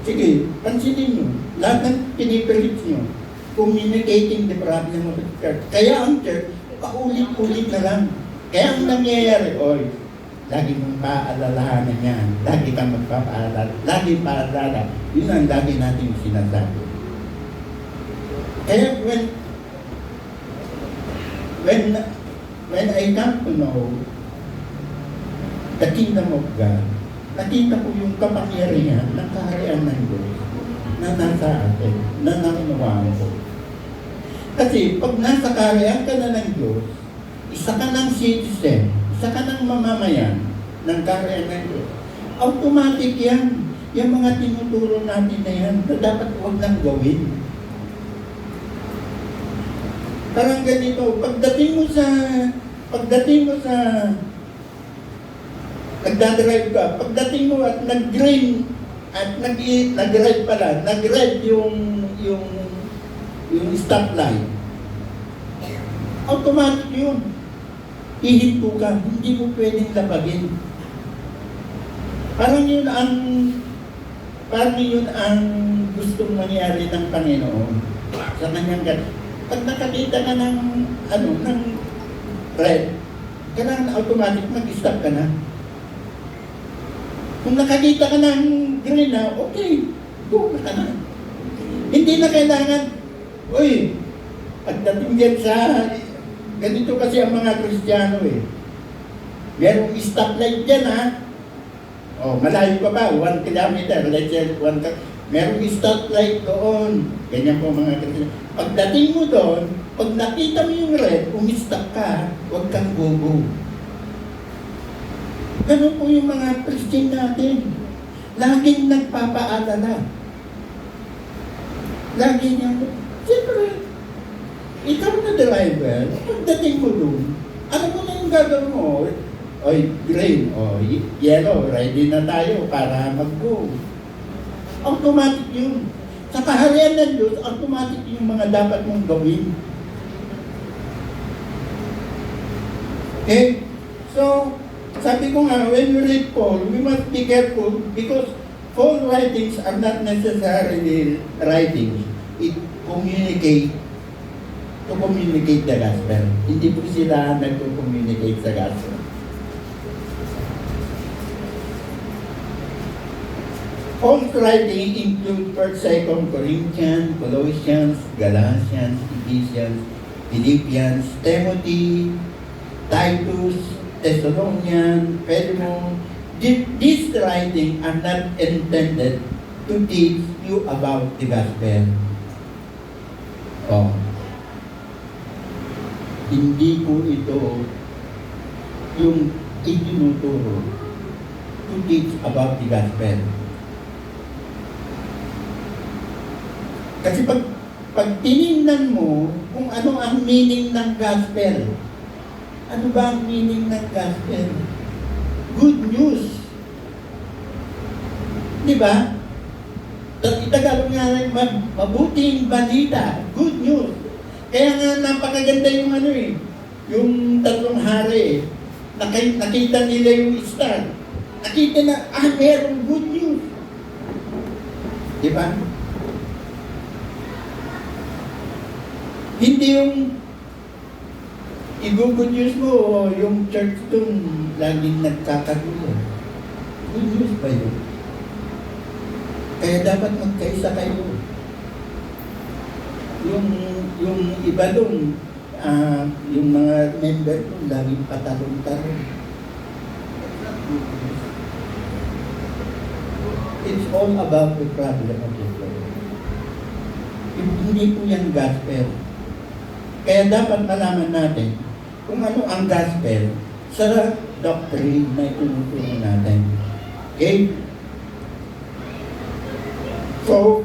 Sige, pansinin nyo. Lahat ng pinipreach nyo, communicating the problem of the church. Kaya ang church, paulit-ulit na lang. Kaya ang nangyayari, oy, lagi mong paalalahanan yan. Lagi kang magpapaalala. Lagi paalala. Yun ang lagi natin sinasabi. Kaya when I come to know the kingdom of God, nakita ko yung kapangyarihan ng kaharian ng Diyos na nasa atin, na naunawaan ko. Kasi pag nasa kaharian ka na ng Diyos, isa ka ng citizen, isa ka ng mamamayan ng kaharian ng Diyos, automatic yan. Yung mga tinuturo natin na yan, na dapat huwag nang gawin. Parang ganito, pagdating mo sa nagdadrive ka, pagdating mo at nag-green, at nag-red pala, nag-red yung stoplight, automatic yun. Ihinto ka, hindi mo pwedeng lapagin. Parang yun ang gustong mangyari ng Panginoon sa kanyang ganito. Pag nakakita ka ng red, kailangan automatic mag-stop ka na. Kung nakakita ka ng green na, okay, go ka na. Hindi na kailangan, uy, pagdating dyan sa, ganito kasi ang mga Kristiyano eh. Merong stoplight dyan ha. Oh, malayo pa ba? 1 kilometer, let's say 1 kilometer. Merong stoplight doon. Ganyan po mga Kristiyano. Pagdating mo doon, pag nakita mo yung red, umistop ka, huwag kang go-go. Ganun po yung mga Christian natin. Laging nagpapaalala. Laging yung, siyempre, ikaw na driver, pagdating mo doon, ano mo na yung gagawin mo? Oy, green, oy, yellow, ready na tayo para mag-go. Automatic yun. Sa kaharian ng Diyos, automatic yung mga dapat mong gawin. Okay? So, sabi ko nga, when we read Paul, we must be careful because Paul's writings are not necessarily writings. It to communicate the gospel. Hindi po sila nag-communicate sa gospel. Paul's writing include 1st, 2nd Corinthians, Colossians, Galatians, Ephesians, Philippians, Timothy, Titus, Thessalonians, Philemon. These writings are not intended to teach you about the gospel. Oh. Hindi po ito yung itinuturo to teach about the gospel. Kasi pag tinignan mo kung ano ang meaning ng gospel, ano ba ang meaning ng gospel? Good news. Di ba? Itagalog nga lang, mabuting balita. Good news. Kaya nga napakaganda yung yung 3 hari. Nakita nila yung star. Nakita na, merong good news. Di ba? Hindi yung i-good news mo, yung church dun laging nagkakagulo. Good news ba yun? Kaya dapat magkaisa kayo. Yung iba dun, yung mga member dun, laging patalong-talong. It's all about the problem of the world. Hindi po yung gospel. Kaya dapat malaman natin kung ano ang gospel sa doctrine na itinuturo natin. Okay? So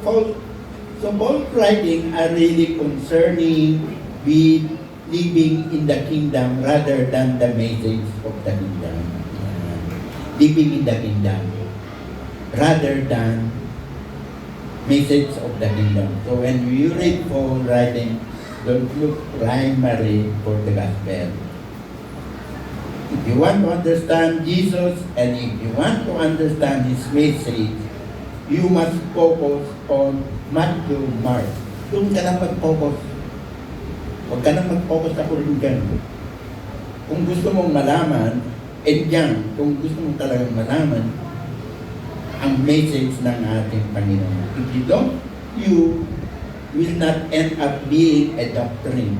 both writing are really concerning with living in the kingdom rather than the message of the kingdom. Living in the kingdom rather than message of the kingdom. So when you read Paul writing, don't look primary for the gospel. If you want to understand Jesus and if you want to understand His message, you must focus on Matthew, Mark. Doon ka lang mag-focus. Huwag ka lang mag-focus sa Corinthian. Kung gusto mong malaman, and yan, kung gusto mong talagang malaman, ang message ng ating Panginoon. If you don't, you will not end up being a doctrine.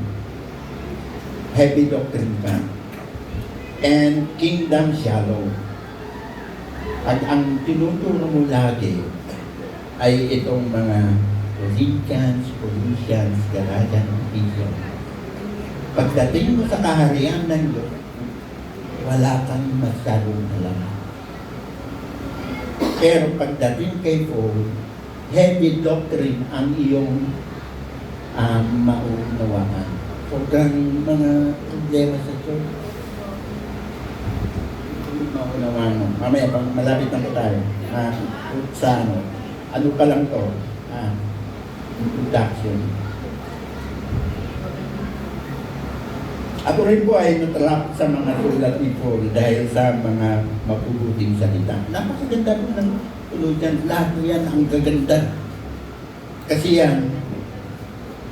Heavy doctrine ka. And kingdom shallow. Pag ang tinuturo mo lagi ay itong mga Corinthians, Colossians, Galatians, Ephesians. Pagdating mo sa kaharian ng Diyos, wala kang masyadong alam. Pero pagdating kay Paul, heavy doctrine ang iyong maunawaan. Sobrang mga problema sa church. Maunawaan mo. Mamaya, pag malapit na po tayo, sa ano pa lang to, introduction. Ako rin po ay natrap sa mga sulat ni Paul dahil sa mga mapubuting salita. Napakaganda po ng tuluyan. Lahat yan ang gaganda. Kasi yan,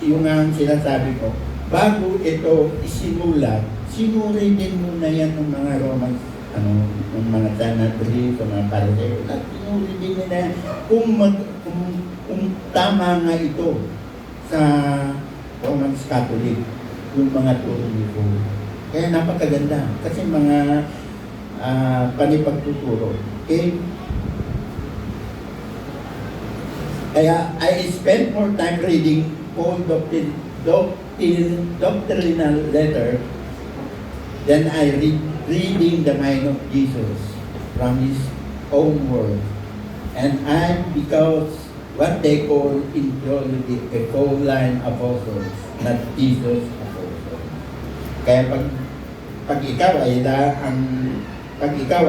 yung nga sinasabi ko, bago ito isinulat, sinuri din muna yan ng mga Romans, ng mga Sanhedrin, ng mga Pariseo. At sinuri din nila kung tama nga ito sa Romans Catholic, yung mga turo ni Paul. Kaya napakaganda. Kasi mga panipagtuturo. Okay? Kaya I spent more time reading Paul doctrinal letter than I reading the mind of Jesus from His own word. And I, because what they call in theology a Pauline apostles, not Jesus apostles. Kaya pag ikaw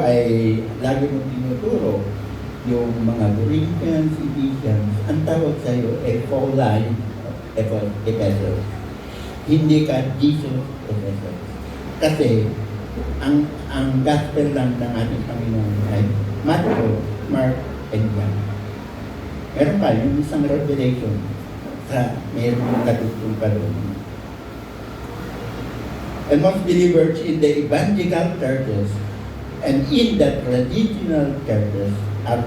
ay lagi mo tinuturo yung mga Corinthians, Ephesians, ang tawag sa iyo ay Pauline epistles. Hindi ka Jesus epistles. Kasi ang gospel lang ng ating Panginoon ay Matthew, Mark, and John. Meron pa yung isang revelation sa mayroong katutong pa doon. And most believers in the evangelical churches and in the traditional churches are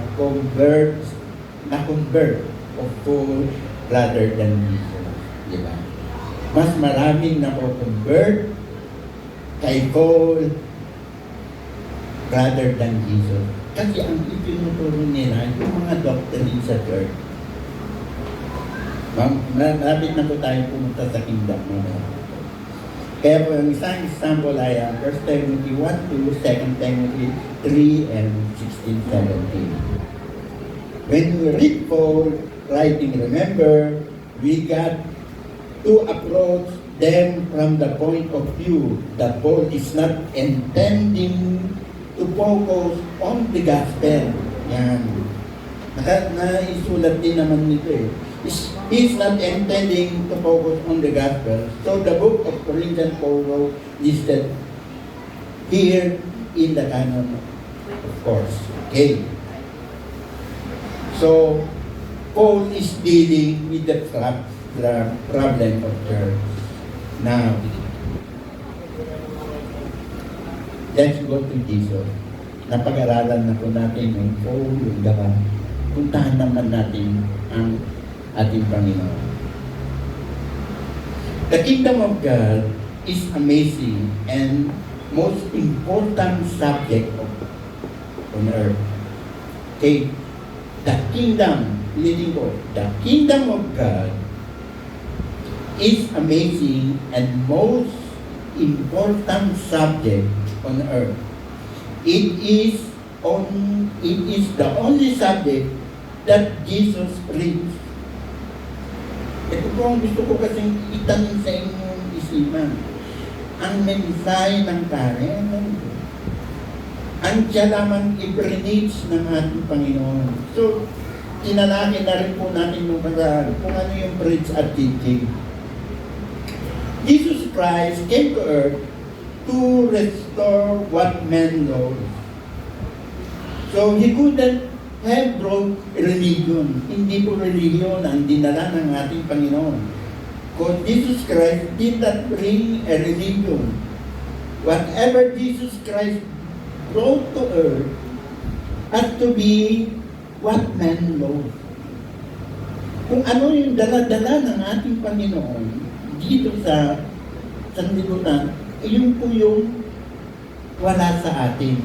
na-convert of Paul rather than Jesus. Diba? Mas maraming na-convert kay Paul rather than Jesus. Kasi ang itinuturo nila yung mga doctrine sa church. Malapit na po tayo pumunta sa kingdom. Kaya po, ang isang example ay 1 Timothy 1 to 2 Timothy 3 and 16-17. When we read Paul writing, remember, we got to approach them from the point of view that Paul is not intending to focus on the gospel. Yan. Naisulat din naman nito eh. He's not intending to focus on the gospel. So the book of Corinthians Paul wrote listed here in the canon, of course. Okay. So Paul is dealing with the problem of church. Now, let's go to Jesus. Napag-aralan na po natin yung Paul, yung Gawa. Puntahan naman natin ang ating Panginoon. The kingdom of God is amazing and most important subject on earth. Okay? The kingdom, leading ko, the kingdom of God is amazing and most important subject on earth. It is it is the only subject that Jesus preached. Ito po ang gusto ko kasing itanong sa inyong isipan. Ang mensahe ng Karen, ang siya lamang i-preach ng ating Panginoon. So, tinalaki na rin po natin yung kasal kung ano yung preach at teaching. Jesus Christ came to earth to restore what men lost. So, He couldn't have brought religion. Hindi po religion ang dinala ng ating Panginoon. Because Jesus Christ did not bring a religion. Whatever Jesus Christ brought to earth had to be what men lost. Kung ano yung dala-dala ng ating Panginoon dito sa sanlibutan, yun po yung wala sa atin.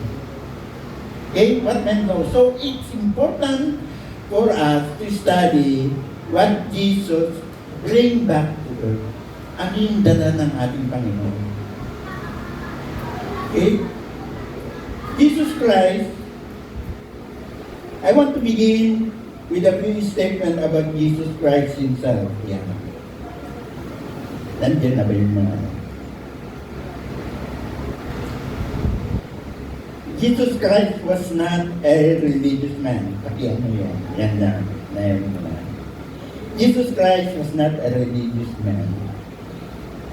Okay, what men know. So it's important for us to study what Jesus bring back to earth. Ano yung dala ng ating Panginoon. Okay? Jesus Christ, I want to begin with a few statements about Jesus Christ Himself. Yan. Nandiyan na ba yung mga ano? Jesus Christ was not a religious man. Pati ano yan? Yan na. Jesus Christ was not a religious man.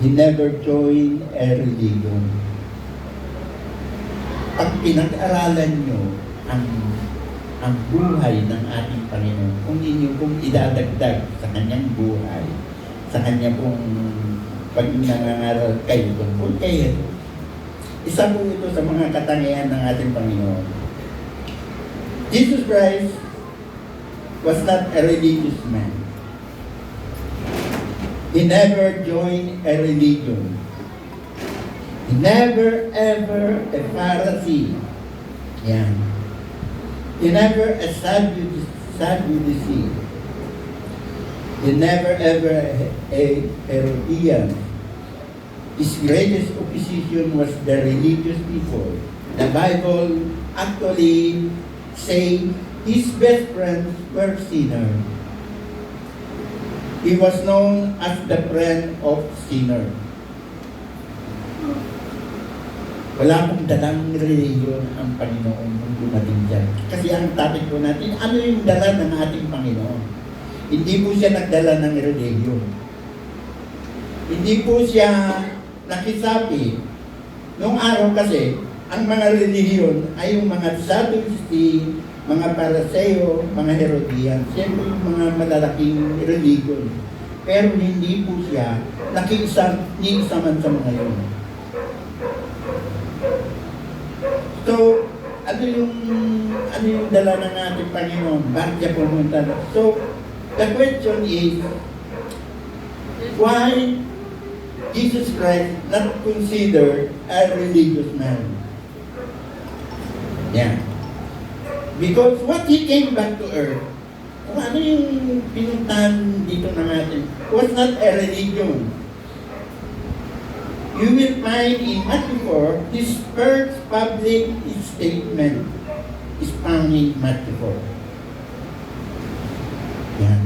He never joined a religion. Pag pinag-aralan nyo ang buhay ng ating Panginoon, kung idadagdag sa kanyang buhay, sa kanya pong pag nangangaral kayo tungkol kayo, isa po ito sa mga katangian ng ating Panginoon. Jesus Christ was not a religious man. He never joined a religion. He never ever a Pharisee. Yan. He never a Sadducee. He never ever a Herodian. His greatest opposition was the religious people. The Bible actually say his best friends were sinners. He was known as the friend of sinners. Wala pong dalang religion ang Panginoon nung dumating dyan. Kasi ang topic po natin, ano yung dala ng ating Panginoon? Hindi po siya nagdala ng religion. Hindi po siya nakisabi. Noong araw kasi, ang mga relihiyon ay yung mga Sadducee, mga Pariseo, mga Herodian. Siyempre yung mga malalaking relihiyon. Pero hindi po siya nakiisa man sa mga yun. So, ano yung dala ng ating Panginoon? Bakit siya pumunta? So, the question is, why Jesus Christ not considered a religious man? Yeah. Because what He came back to earth, kung ano yung pinuntahan dito ng atin, was not a religion. You will find in Matthew 4, His first public statement is found in Matthew 4. Yeah.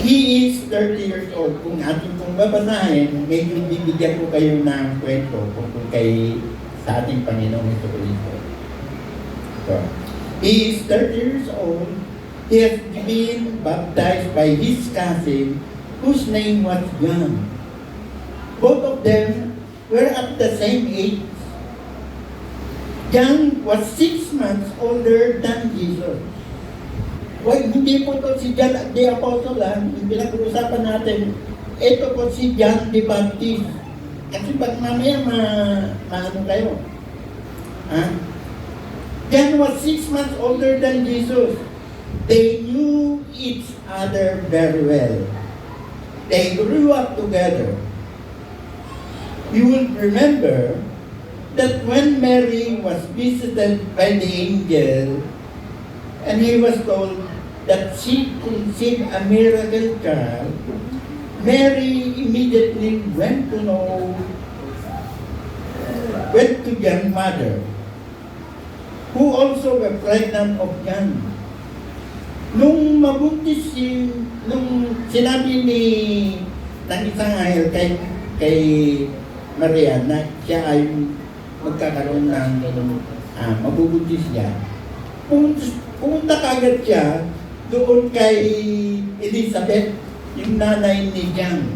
He is 30 years old. Kung ating pong babasahin, medyo bibigyan ko kayo ng kwento kung sa ating Panginoong Jesucristo. So, he is 30 years old. He has been baptized by his cousin, whose name was John. Both of them were at the same age. John was 6 months older than Jesus. Well, hindi po ito si John the Apostle, yung pinag-uusapan natin. Ito po si John the Baptist. Kasi pag mamaya maano kayo. John was 6 months older than Jesus. They knew each other very well. They grew up together. You will remember that when Mary was visited by the angel, and he was told that she conceived a miracle child, Mary immediately went to John's mother, who also were pregnant of John. Nung sinabi ng isang anghel kay Maria na siya ay magkakaroon ng mabubuntis siya, pumunta kagad siya doon kay Elizabeth, yung nanay ni John.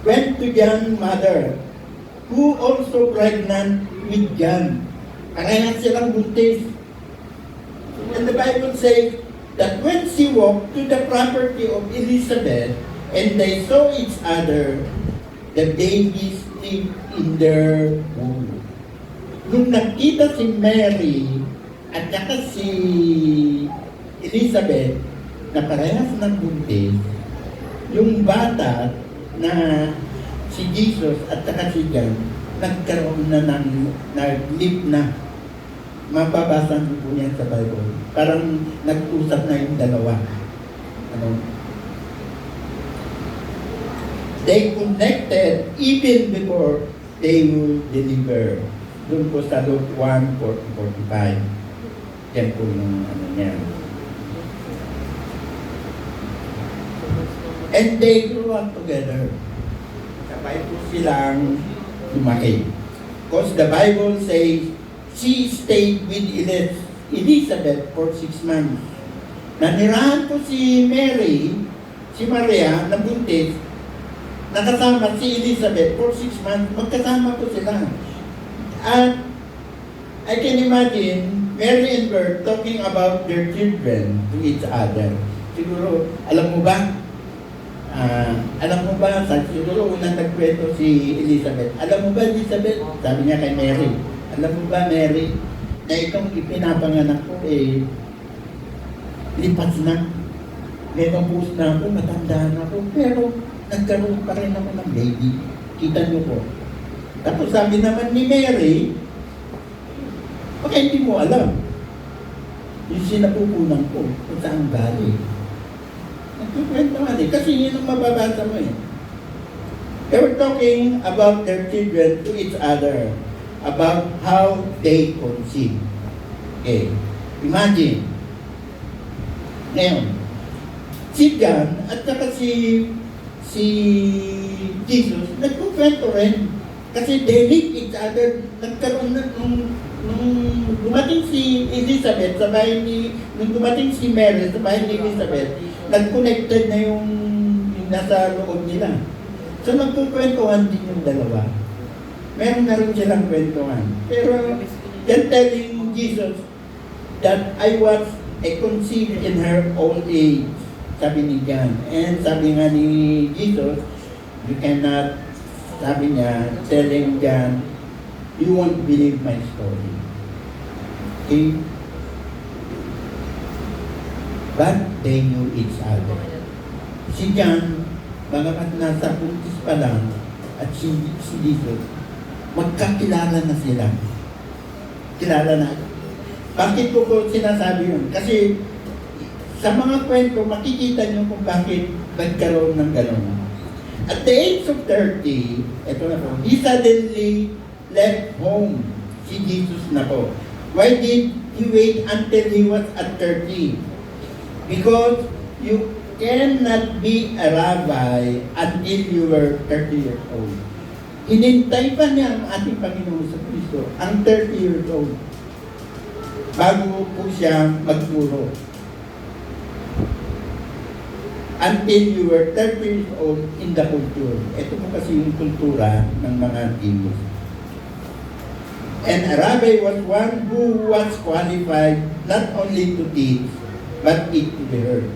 Went to John's mother, who also pregnant with John. Parehas silang buntis. And the Bible says that when she walked to the property of Elizabeth and they saw each other, the baby sleep in their womb. Nung nakita si Mary at saka si Elizabeth na parehas ng buntis, yung bata na si Jesus at saka si John, nagkaroon na nag-live na. Mababasa niyo po yan sa Bible. Parang nag-usap na yung dalawa. They connected even before they will deliver. Doon po sa Luke 1:45. Yan po yung niya. And they grew up together. Sabay po silang lumaki. Because the Bible says, she stayed with Elizabeth for 6 months. Nanirahan po si Maria, na buntis, nakasama si Elizabeth for 6 months, magkasama po sila. At I can imagine Mary and Bert talking about their children to each other. Siguro, alam mo ba, siguro unang nagkwento si Elizabeth. Alam mo ba, Elizabeth? Sabi niya kay Mary. Alam mo ba, Mary, na itong ipinapanganak ko, lipas na. Menopause na ako, matanda na ako, pero nagkaroon pa rin ako ng baby. Kita niyo po. Tapos sabi naman ni Mary, baka hindi mo alam. Yung sinapupunan ko, kung saan galing. Nagkikwento nga kasi yun ang mababasa mo eh. They were talking about their children to each other, about how they conceive. Okay. Imagine. Ngayon, si John at saka si Jesus, nagkukwento rin. Kasi they live each other. Nagkaroon na nung dumating si Elizabeth sa bahay nung dumating si Mary sa bahay ni Elizabeth, nag-connected na yung nasa loob nila. So nagkukwentuhan din yung dalawa. Meron na rin silang kwentuhan. Pero they're telling Jesus that I was conceived in her old age, sabi ni John. And sabi nga ni Jesus, you cannot, sabi niya, telling John, you won't believe my story. Okay? But they knew each other. Si John, bagamat nasa buntis pa lang, at si Jesus, magkakilala na sila. Kilala na. Bakit ko sinasabi yun? Kasi sa mga kwento, makikita nyo kung bakit nagkaroon ng gano'n. At the age of 30, ito na po, he suddenly left home. Si Jesus na po. Why did he wait until he was at 30? Because you cannot be a rabbi until you were 30 years old. Hinintay pa niya ang ating Panginoon sa Kristo, ang 30 years old, bago po siya magturo. Until you were 30 years old in the culture. Ito po kasi yung kultura ng mga Jews. And a rabbi was one who was qualified not only to teach, but it to be heard.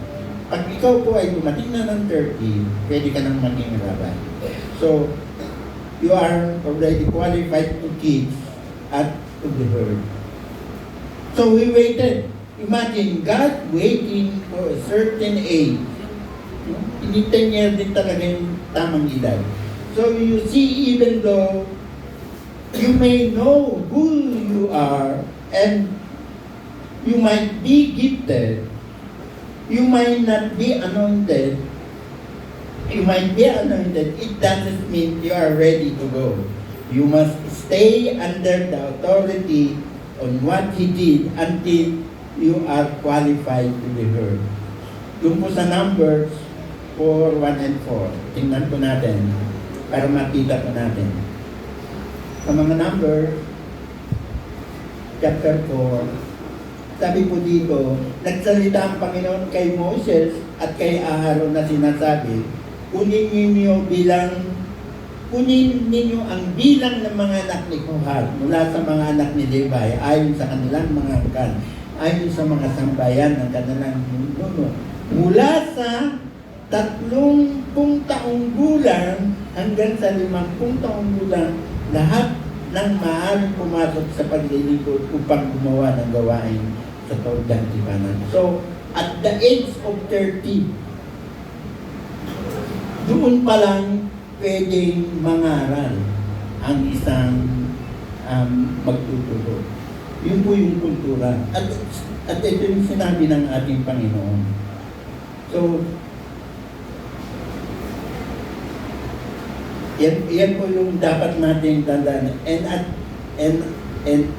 Pag ikaw po ay dumating na ng 30, pwede ka nang maging rabbi. So, you are already qualified to teach at to be heard. So we waited. Imagine God waiting for a certain age. Hinintay niya din talaga yung tamang edad. So you see, even though you may know who you are and you might be gifted, You might not be anointed. You might be anointed. It doesn't mean you are ready to go. You must stay under the authority on what He did until you are qualified to be heard. Yung po sa Numbers 4, 1 and 4. Tingnan po natin para makita po natin. Sa mga Numbers, chapter 4, sabi po dito, nagsalita ang Panginoon kay Moses at kay Aaron na sinasabi, kunin ninyo ang bilang ng mga anak ni Kohat mula sa mga anak ni Levi ayon sa kanilang mga angkan, ayon sa mga sambayan ng kanilang nuno. Mula sa 30 taong gulang hanggang sa 50 taong gulang, lahat ng maaaring pumasok sa paglilingkod upang gumawa ng gawain sa Tordang Tibanan. So, at the age of 30, doon pa lang pwedeng mangaral ang isang magtuturo. Yun po yung kultura. At ito yung sinabi ng ating Panginoon. So, yan po yung dapat nating tandaan. And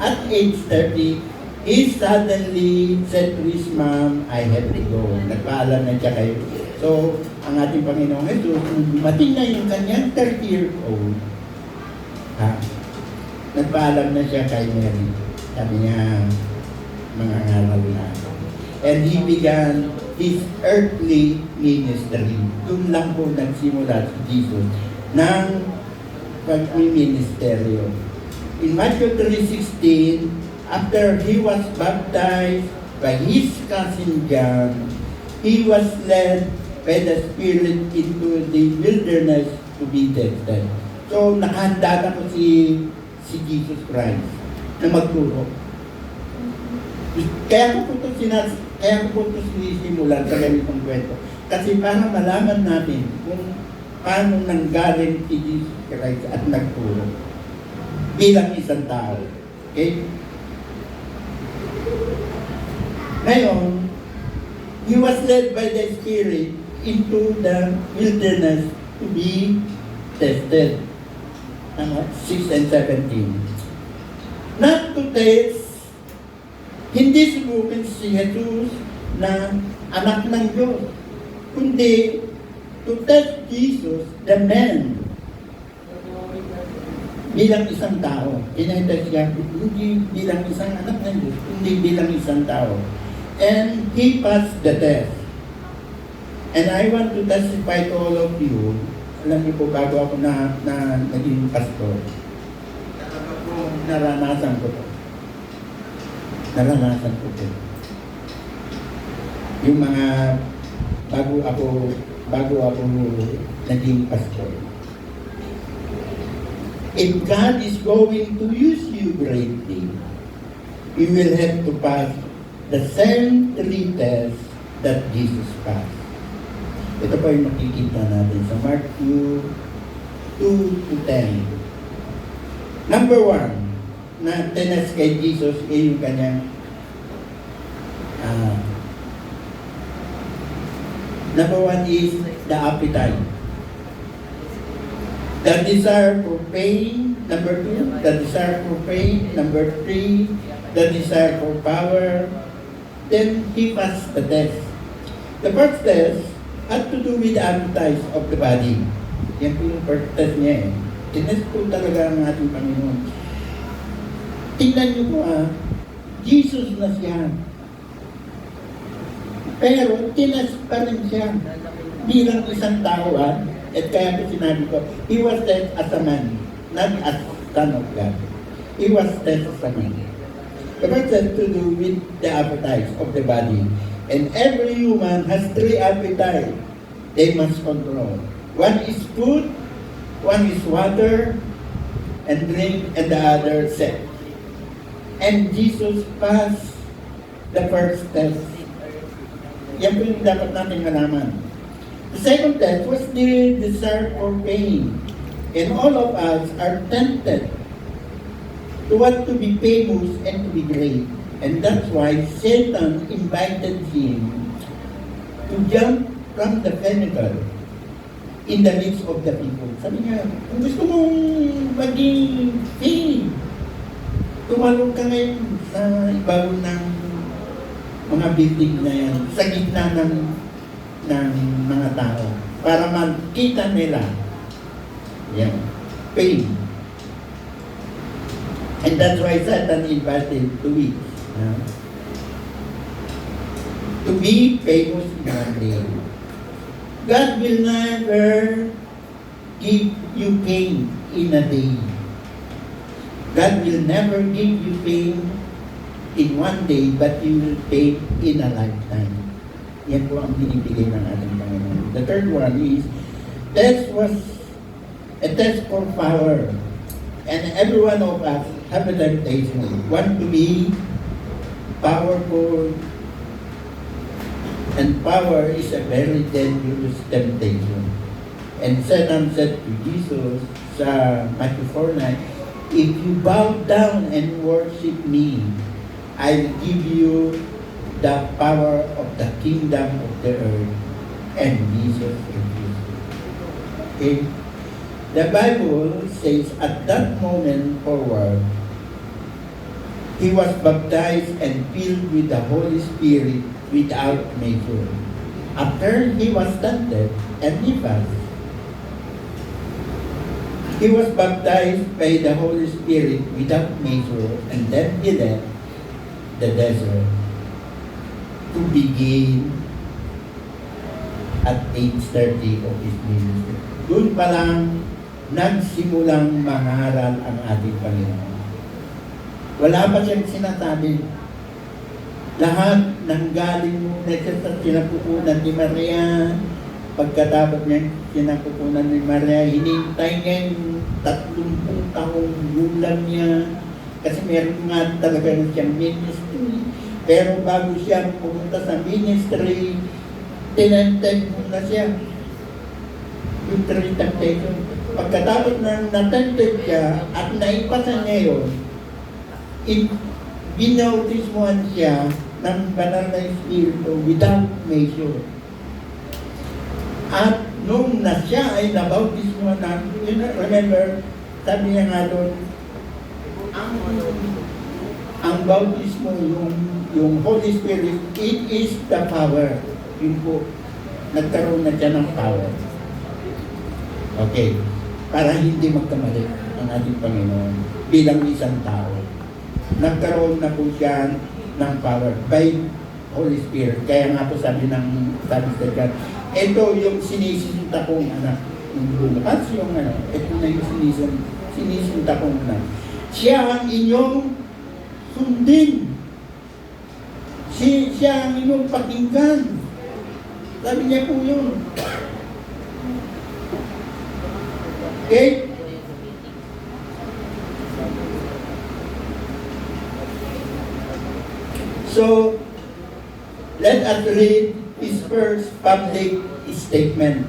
at age 30, he suddenly said to his mom, I have to go. Nagpaalam na siya kayo. So, ang ating Panginoong Jesus, dumating na yung kanyang 30-year-old, nagpaalam na siya kay Mary. Sabi niya, mga ngaral na. And he began his earthly ministry. Doon lang po nagsimula si Jesus ng pag-ministeryo. In Matthew 3:16, after he was baptized by his cousin John, he was led by the Spirit into the wilderness to be tested. So, nakahanda na po si Jesus Christ na magturo. Kaya ko po ito sinisimulan sa ganitong kwento. Kasi para malaman natin kung paano nanggaling si Jesus Christ at nagturo bilang isang tao. Okay? Ngayon, he was led by the Spirit into the wilderness to be tested. 6 and 17. Not to test, hindi subukin si Jesus na anak ng Diyos, kundi to test Jesus, the man, bilang isang tao. Tinetest siya, hindi bilang isang anak ng Diyos, kundi bilang isang tao. And he passed the test. And I want to testify to all of you, alam niyo po, bago ako na naging pastor, naranasan ko to. Yung mga bago ako naging pastor. If God is going to use you greatly, you will have to pass the same 3 tests that Jesus passed. Ito pa yung makikita natin sa Mark 2:10. Number 1, na tinest kay Jesus ay yung kanyang number 1 is the appetite. The desire for pain. Number 2, the desire for pain. Number 3, the desire for power. Then he passed the test. The first test had to do with the appetite of the body. Yan po yung first test niya eh. Tinest po talaga ang ating Panginoon. Tingnan niyo po Jesus na siya. Pero tinest pa rin siya bilang isang tao at kaya po sinabi ko, he was tested as a man, not as son of God. He was tested as a man. The first has to do with the appetites of the body. And every human has 3 appetites they must control. One is food, one is water, and drink, and the other sex. And Jesus passed the first test. Yan po yung dapat natin malaman. The second test was the desire for pain. And all of us are tempted to want to be famous and to be great. And that's why Satan invited him to jump from the pinnacle in the midst of the people. Sabi niya, kung gusto mong maging king, tumalong ka ngayon sa ibabaw ng mga building na yan, sa gitna ng mga tao, para makita nila yan, pain. And that's why Satan invited to it. To be famous in one day. God will never give you pain in a day. God will never give you pain in one day, but you will pay in a lifetime. Yan po ang binibigay ng ating Panginoon. The third one is, test was a test for power. And every one of us have a temptation. Want to be powerful, and power is a very dangerous temptation. And Satan said to Jesus sa Matthew 4:9, if you bow down and worship me, I'll give you the power of the kingdom of the earth. And Jesus refused. Okay? The Bible says at that moment forward, he was baptized and filled with the Holy Spirit without measure. After he was tempted and he fasted, he was baptized by the Holy Spirit without measure, and then he left the desert to begin at age 30 of his ministry. Doon pa lang nagsimulang mangaral ang ating Panginoon. Wala pa siyang sinasabi. Lahat ng galing muna siya sa sinapupunan ni Maria. Pagkatapos niya sinapupunan ni Maria, hinintay niya yung 30 taong gulang niya. Kasi meron nga talaga na siyang ministry. Pero bago siya pumunta sa ministry, tinented muna siya. Yung 3 temptation. Pagkatapos na natented siya at naipasa niya yun, binautismuhan siya ng banal na espiritu without measure. At nung na siya ay nabautismuhan na, remember, sabi niya nga doon, ang bautismo, yung Holy Spirit, it is the power. Yun po, nagkaroon na siya ng power. Okay, para hindi magkamali ang ating Panginoon bilang isang tao. Nagkaroon na po siya ng power by Holy Spirit. Kaya nga po sabi sa God, ito yung sinisinta kong anak. Yung lumakas yung ito na yung sinisinta kong anak. Siya ang inyong sundin. Siya ang inyong pakinggan. Sabi niya po yun. Okay? So, let us read his first public statement.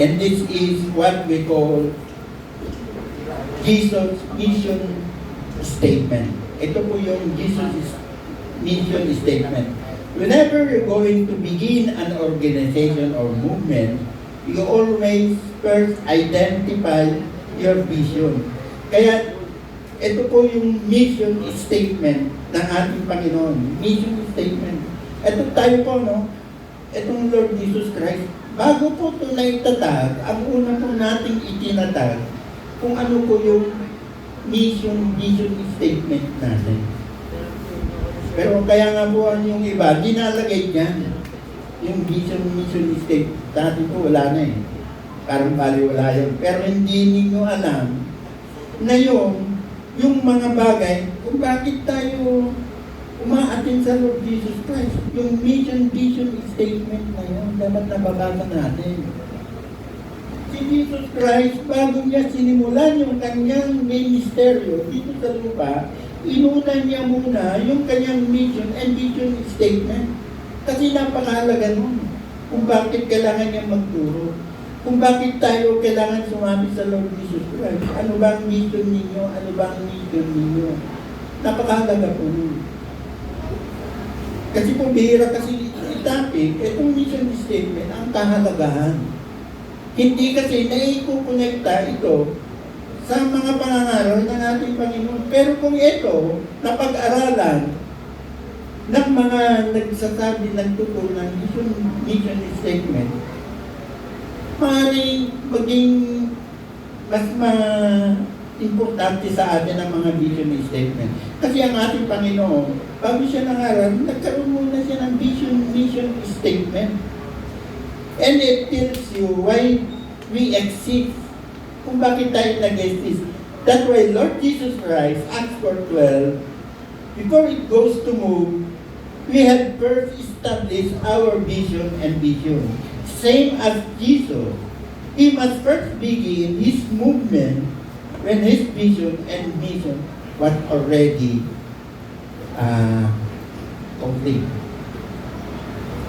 And this is what we call Jesus' mission statement. Ito po yung Jesus' mission statement. Whenever you're going to begin an organization or movement, you always first identify your vision. Kaya, ito po yung mission statement ng ating Panginoon. Mission statement. Ito tayo po, no? Itong Lord Jesus Christ. Bago po ito naitatag, ang una po nating itinatag kung ano po yung mission statement natin. Pero kaya nga po yung iba, dinalagay dyan. Yung mission statement. Dati po wala na eh. Parang baliwala yun. Pero hindi ninyo alam na yung mga bagay kung bakit tayo umaatin sa Lord Jesus Christ. Yung mission statement na yun, dapat nababasa natin. Si Jesus Christ, bago niya sinimulan yung kanyang ministeryo dito sa lupa, inuna niya muna yung kanyang mission and vision statement. Kasi napakahalaga nun. Kung bakit kailangan niya magturo. Kung bakit tayo kailangan sumami sa Lord Jesus Christ. Ano ba ang mission ninyo? Ano ba ang mission ninyo? Napakahalaga po nun. Kasi po bihira kasi topic, itong mission statement, ang kahalagahan. Hindi kasi naikukonekta ito sa mga pangangaral ng ating Panginoon. Pero kung ito, napag-aralan ng mga nagsasabi ng totoo ng mission statement, maaaring maging mas importante sa atin ang mga vision statement. Kasi ang ating Panginoon, bago siya nangaral, nagkaroon muna siya ng mission statement. And it tells you why we exist, kung bakit tayo nag-exist. That's why Lord Jesus Christ, Acts 4:12, before it goes to move, we have first established our vision and vision. Same as Jesus, He must first begin His movement when His vision and mission was already complete.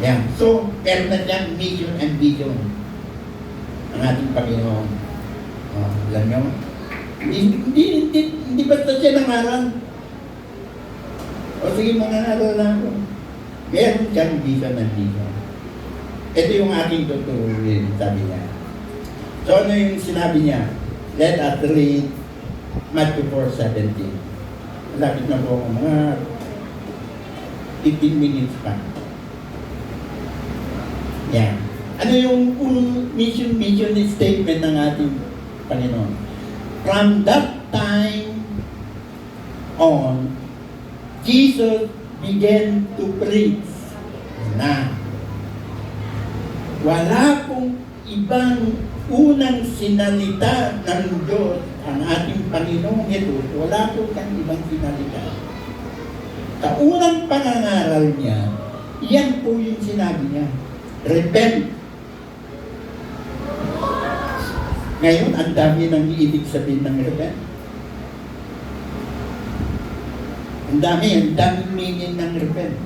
Yeah. So, meron na dyan mission and vision ang ating Panginoon. Alam nyo? Hindi basta siya nangaral. O sige, mangangaral lang ako. Meron siyang vision and vision. Ito yung aking tuturuin, sabi niya. So, ano yung sinabi niya? Let us read Matthew 4:17. Malapit na po ako, mga 15 minutes pa. Yan. Ano yung mission statement ng ating Panginoon? From that time on, Jesus began to preach na wala pong ibang unang sinalita ng Diyos ang ating Panginoong Jesus. Wala pong ibang sinalita. Sa unang pangangaral niya, yan po yung sinabi niya. Repent. Ngayon, ang dami nang ibig sabihin ng repent. Ang dami meaning ng repent.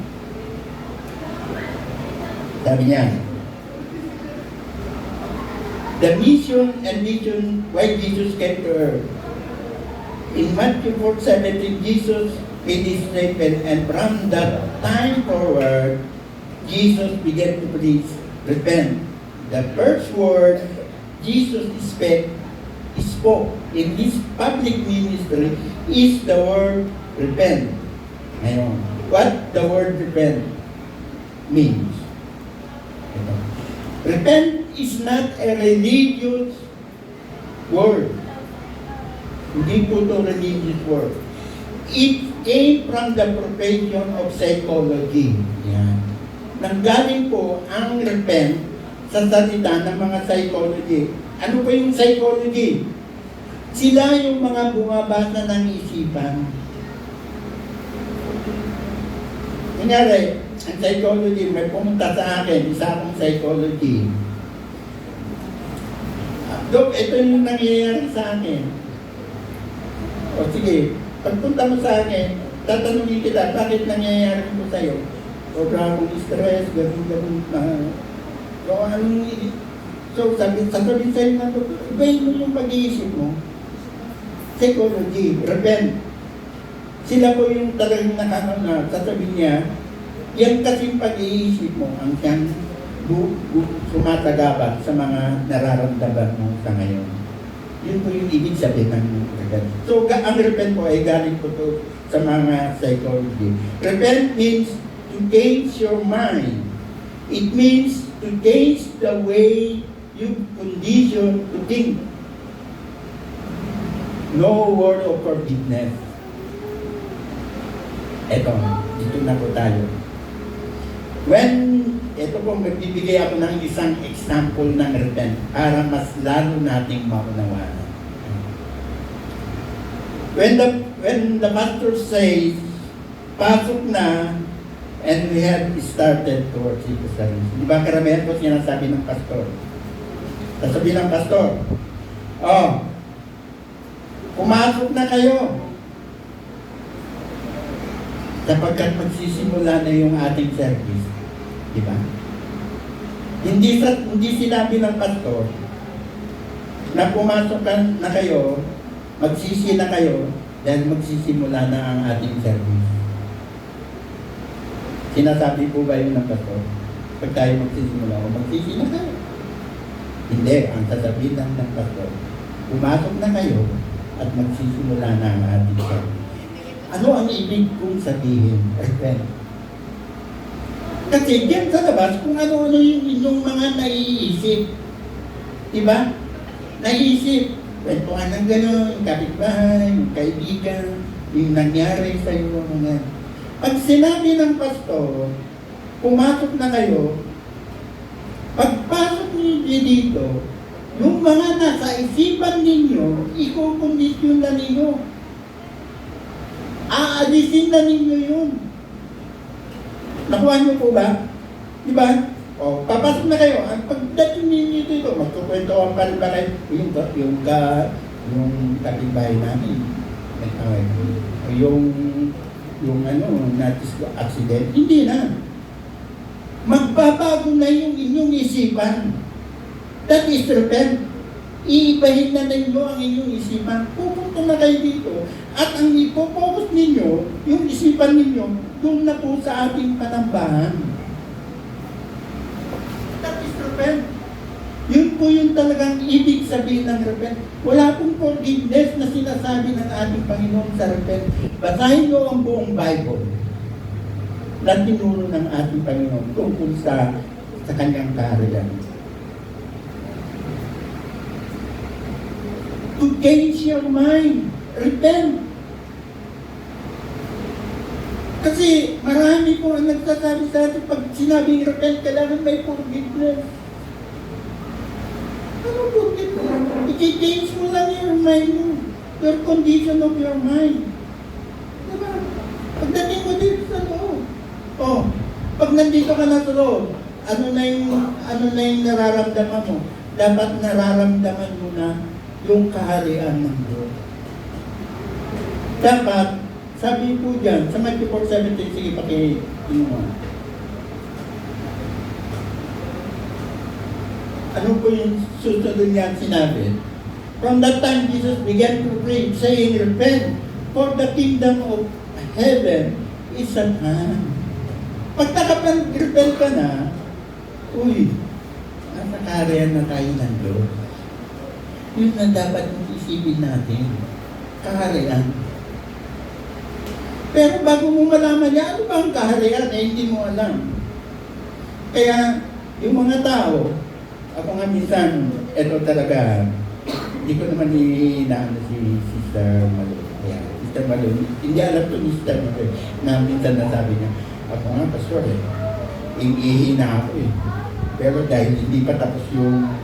Sabi niya, the mission and mission why Jesus came to earth. In Matthew 4:17, Jesus made his statement, and from that time forward, Jesus began to preach, repent. The first word Jesus spoke in his public ministry is the word repent. Ngayon, what the word repent means? Ito. Repent is not a religious word. Hindi po ito religious word. It came from the profession of psychology. Yan. Nanggaling po ang repent sa salita ng mga psychology. Ano ba yung psychology? Sila yung mga bumabasa ng isipan. Kunyari, ang psychology, may pumunta sa akin, isa akong psychology. Dok, ito yung nangyayari sa akin. O sige, pagpunta mo sa akin, tatanungin kita, bakit nangyayari mo sa'yo? Sobra akong stress, gano'n. So, sasabihin sa'yo na ito, ibahin mo yung pag-iisip mo. Psychology, repent. Sila po yung talagang nakakana, sasabihin niya, yan kasing pag-iisip mo ang siyang sumatagabag sa mga nararamdaman mo sa ngayon. Yun po yung ibig sabihin ng repent. So, ang repent po ay galing po to sa mga psychology. Repent means to change your mind. It means to change the way you condition to think. No word of forgiveness. Eto, dito na po tayo. Ito po, magbibigay ako ng isang example ng repent para mas lalo nating maunawaan. When the pastor says, pasok na, and we have started to worship the service. Di ba karamihan po sinasabi ng pastor? Sasabi ng pastor, pumasok na kayo. Sapagkat magsisimula na yung ating service. Di ba? Hindi sinabi ng pastor na pumasok na kayo, magsisi na kayo, dahil magsisimula na ang ating service. Sinasabi po ba yun ng pastor? Pag tayo magsisimula o magsisina kayo. Hindi, ang sasabihin lang ng pastor, pumasok na kayo at magsisimula na ang ating sarili. Ano ang ibig kong sabihin? Repent. Kasi diyan sa labas, kung ano-ano yung inyong mga naiisip. Diba? Naiisip. Kwentuhan ng gano'n, kapitbahay, kaibigan, yung nangyari sa iyo mga. Pag sinabi ng pastor, pumasok na kayo, pagpasok niyo dito, yung mga nasa isipan ninyo, ikukondisyon na ninyo. Aalisin na ninyo yun. Nakuha niyo po ba? Di ba? O, papasok na kayo. Ang pagdating ninyo dito, magkukwentuhan pa rin ba kayo? Yung kapitbahay namin. Yung natis ko, accident. Hindi na. Magbabago na yung inyong isipan. That is repent. Iibahin na ninyo ang inyong isipan. Pupunta na kayo dito. At ang ipopokus ninyo, yung isipan ninyo, doon na po sa ating panambahan. That is repent. Yun po yung talagang ibig sabihin ng repent. Wala pong forgiveness na sinasabi ng ating Panginoon sa repent. Basahin nyo ang buong Bible na tinuro ng ating Panginoon tungkol sa kanyang kaharian. To change your mind. Repent. Kasi marami po ang nagsasabi sa atin, pag sinabing repent, kailangan may forgiveness. Ano forgiveness? I-change mo lang your mind mo. Your condition of your mind. Diba? Pagdating mo dito sa loob. Oh, pag nandito ka na sa loob, ano na yung nararamdaman mo? Dapat nararamdaman mo na yung kaharian ng Diyos. Dapat, sabi po dyan, sa Matthew 4:17, sige pakiinuman. Ano po yung susunod niya sinabi? From that time, Jesus began to preach, saying, repent, for the kingdom of heaven is at hand. Pag nakapag-repent ka na, uy, nasa kaharian na tayo ng Diyos. Yun na dapat isipin natin. Kaharian. Pero bago mo malaman niya, ano ba ang kaharian? Hindi mo alam. Kaya, yung mga tao, ako nga minsan, eto talaga, hindi ko naman inaano si Sister Malo. Kaya, Sister Malo, hindi alam to ni Sister Malo, na minsan nasabi niya, ako nga, pastor ihina ako eh. Pero dahil hindi pa tapos yung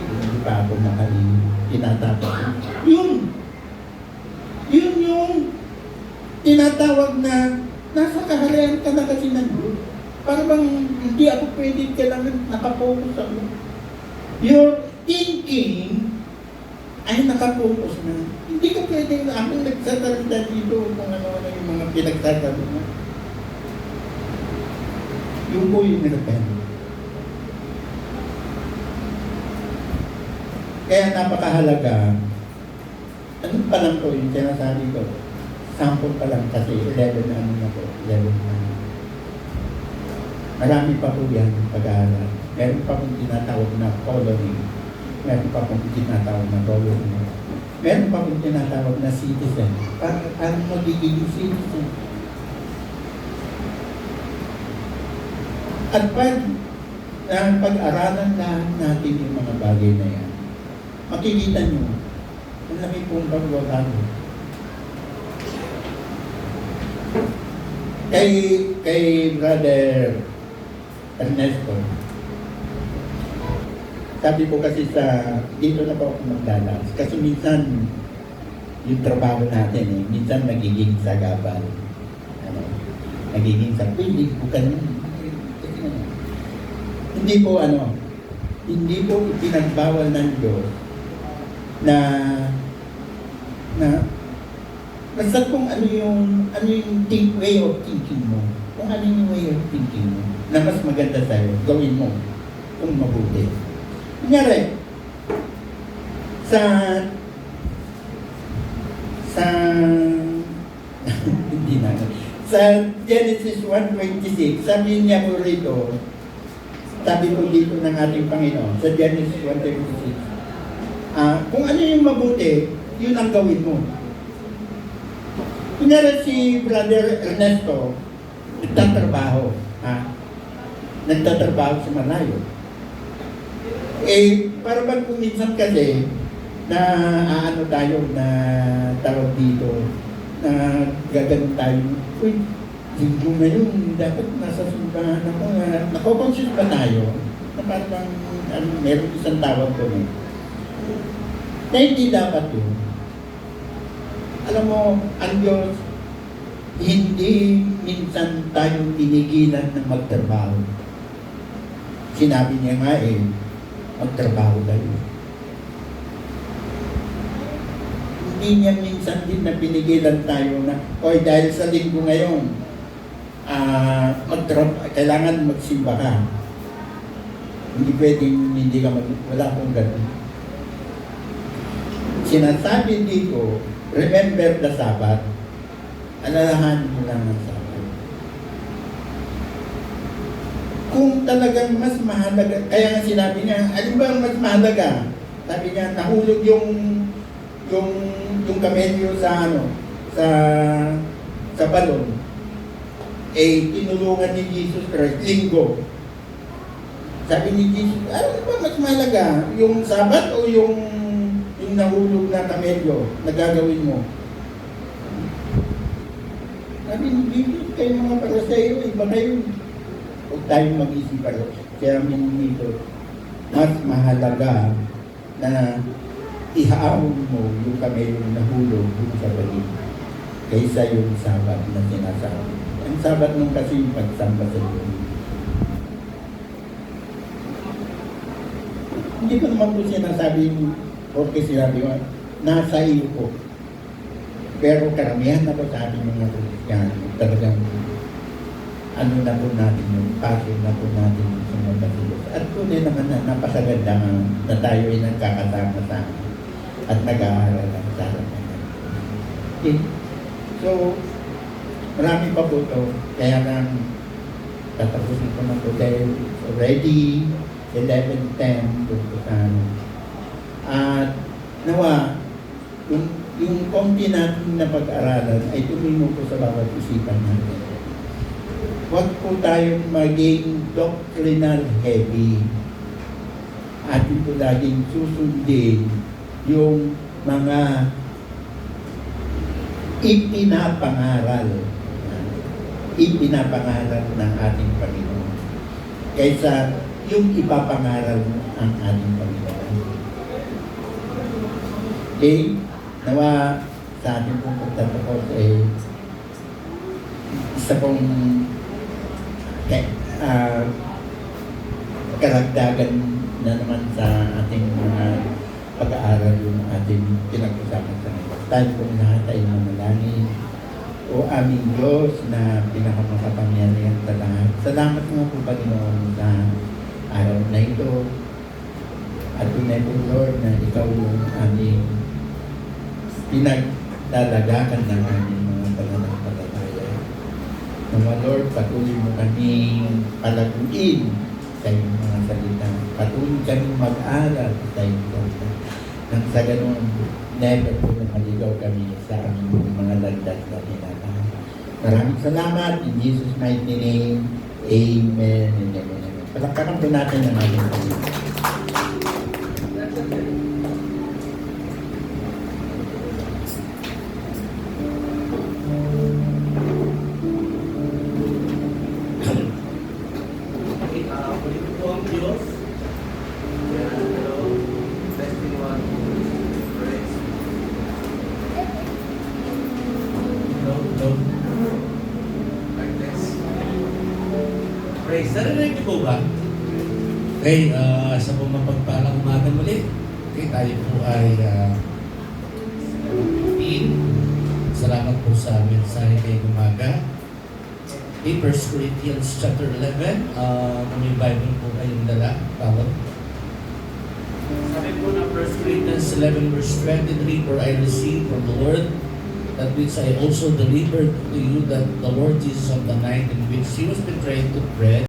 hindi pa ako tinatapos. Yun yung tinatawag na nasa kaharian ka na kasi ng Diyos. Para bang hindi ako pwede kailangan nakapokus ako. Your thinking ay nakapokus na. Hindi ka pwede na ako nagsasalita dito kung ano-ano yung mga pinagsasabi mo. Yung po yung repent. Kaya napakahalaga, ano pa lang po yung sinasabi ko, sample pa lang kasi 11 na po, 11 na. Marami pa po yan pag-aaral. Meron pa pong tinatawag na following. Meron pa pong tinatawag na following. Meron pa pong tinatawag na citizen. Paano magiging citizen? At pag-aralan lang natin yung mga bagay na yan, makikita nyo, ang laki pong pagbabago. Kay Brother Ernesto, sabi ko kasi dito na po ako magdalas. Kasi minsan, yung trabaho natin minsan nagiging sagabal. Nagiging sagabal. Hindi po hindi po ipinagbawal ng Diyos na basta kung ano yung way of thinking mo, kung ano yung way of thinking mo, na mas maganda sa'yo, gawin mo kung mabuti. Kunyari, Sa Genesis 1:26, sabi niya po rito, sabi po dito ng ating Panginoon, sa Genesis 1:26, kung ano yung mabuti, yun ang gawin mo. Kunyari si Brother Ernesto, nagtatrabaho, nagtatrabaho sa malayo. Para bang kung minsan kasi, na ano tayo, na tawag dito, na gaganon tayo, uy, linggo na yun, dapat nasa simbahan ako, nakoconscious ba tayo? Na parang meron isang tawag ko na hindi dapat yun. Alam mo, ang Diyos, hindi minsan tayong tinigilan ng magtrabaho. Sinabi niya nga magtrabaho kayo. Hindi niya minsan din na pinigilan tayo na, oy, dahil sa linggo ngayon, kailangan magsimba ka. Hindi pwedeng hindi ka wala akong ganun. Sinasabi dito, remember the Sabbath. Alalahanin mo lang ang Sabbath. Kung talagang mas mahalaga, kaya nga sinabi niya, alin ba ang mas mahalaga? Sabi niya, nahulog yung kamelyo sa sa balon. Tinulungan ni Jesus Christ, linggo. Sabi ni Jesus, ano ba mas mahalaga? Yung Sabat o yung nahulog na kamelyo na gagawin mo? Sabi ni Jesus, kayo mga Pariseo, iba kayo. Huwag tayong mag-isip pa. Kaya dito, mas mahalaga na ihaawon mo yung kamelyo na nahulog sa balon kaysa yung Sabat na sinasabi. Ang Sabat nung kasi yung pagsamba sa Diyos. Hindi ko naman po sinasabi porque sinabi mo, nasa iyo po. Pero karamihan na po sa ating mga Kristiyano, talagang ano na po natin yung passion na po natin sa mga Diyos. At tunay naman na napasaganda na tayo ay nagkakasama sa at nag-aaral ang salamat. Okay. So, marami pa po ito. Kaya lang, tatapusin ko na po dahil already 11:10 po sa at nawa, yung konti natin na pag-aralan ay tumimo po sa bawat isipan natin. Huwag po tayong maging doctrinal heavy. Atin po laging susundin yung mga ipinapangaral ng ating Panginoon kaysa yung ipapangaral ang ating Panginoon. Okay? Nawa sa ating pong pagtatapos isa pong karagdagan na naman sa ating mga pag-aaral yung ating pinag-usapan sa ngayon. Tayo pong lahat ay manalangin. O aming Diyos na pinakamakapangyarihan sa lahat. Salamat nga po Panginoon sa araw na ito. At tunay po Lord na ikaw yung aming pinagdalagakan ng aming mga pananampalataya. Nawa Lord, patuloy mo kaming palaguin sa iyong mga salita. Patuloy kaming mag-aral sa iyong salita. Nang sa ganun, never po na maligaw kami sa aming mga lagdas na tinatahan. Maraming salamat. In Jesus' mighty name, Amen and Amen. Palakpakan po natin ang ating Panginoon. Praise. Narinig niyo po ba? Okay, sa pong mapagpalang umaga muli, okay, tayo po ay salamat po sa mensahe kay umaga. Okay, 1 Corinthians chapter 11, kung may Bible po kayong dala, tawag. Sabi po na 1 Corinthians 11 verse 23, for I received from the Lord that which I also delivered to you, that the Lord Jesus on the night in which he was betrayed took bread.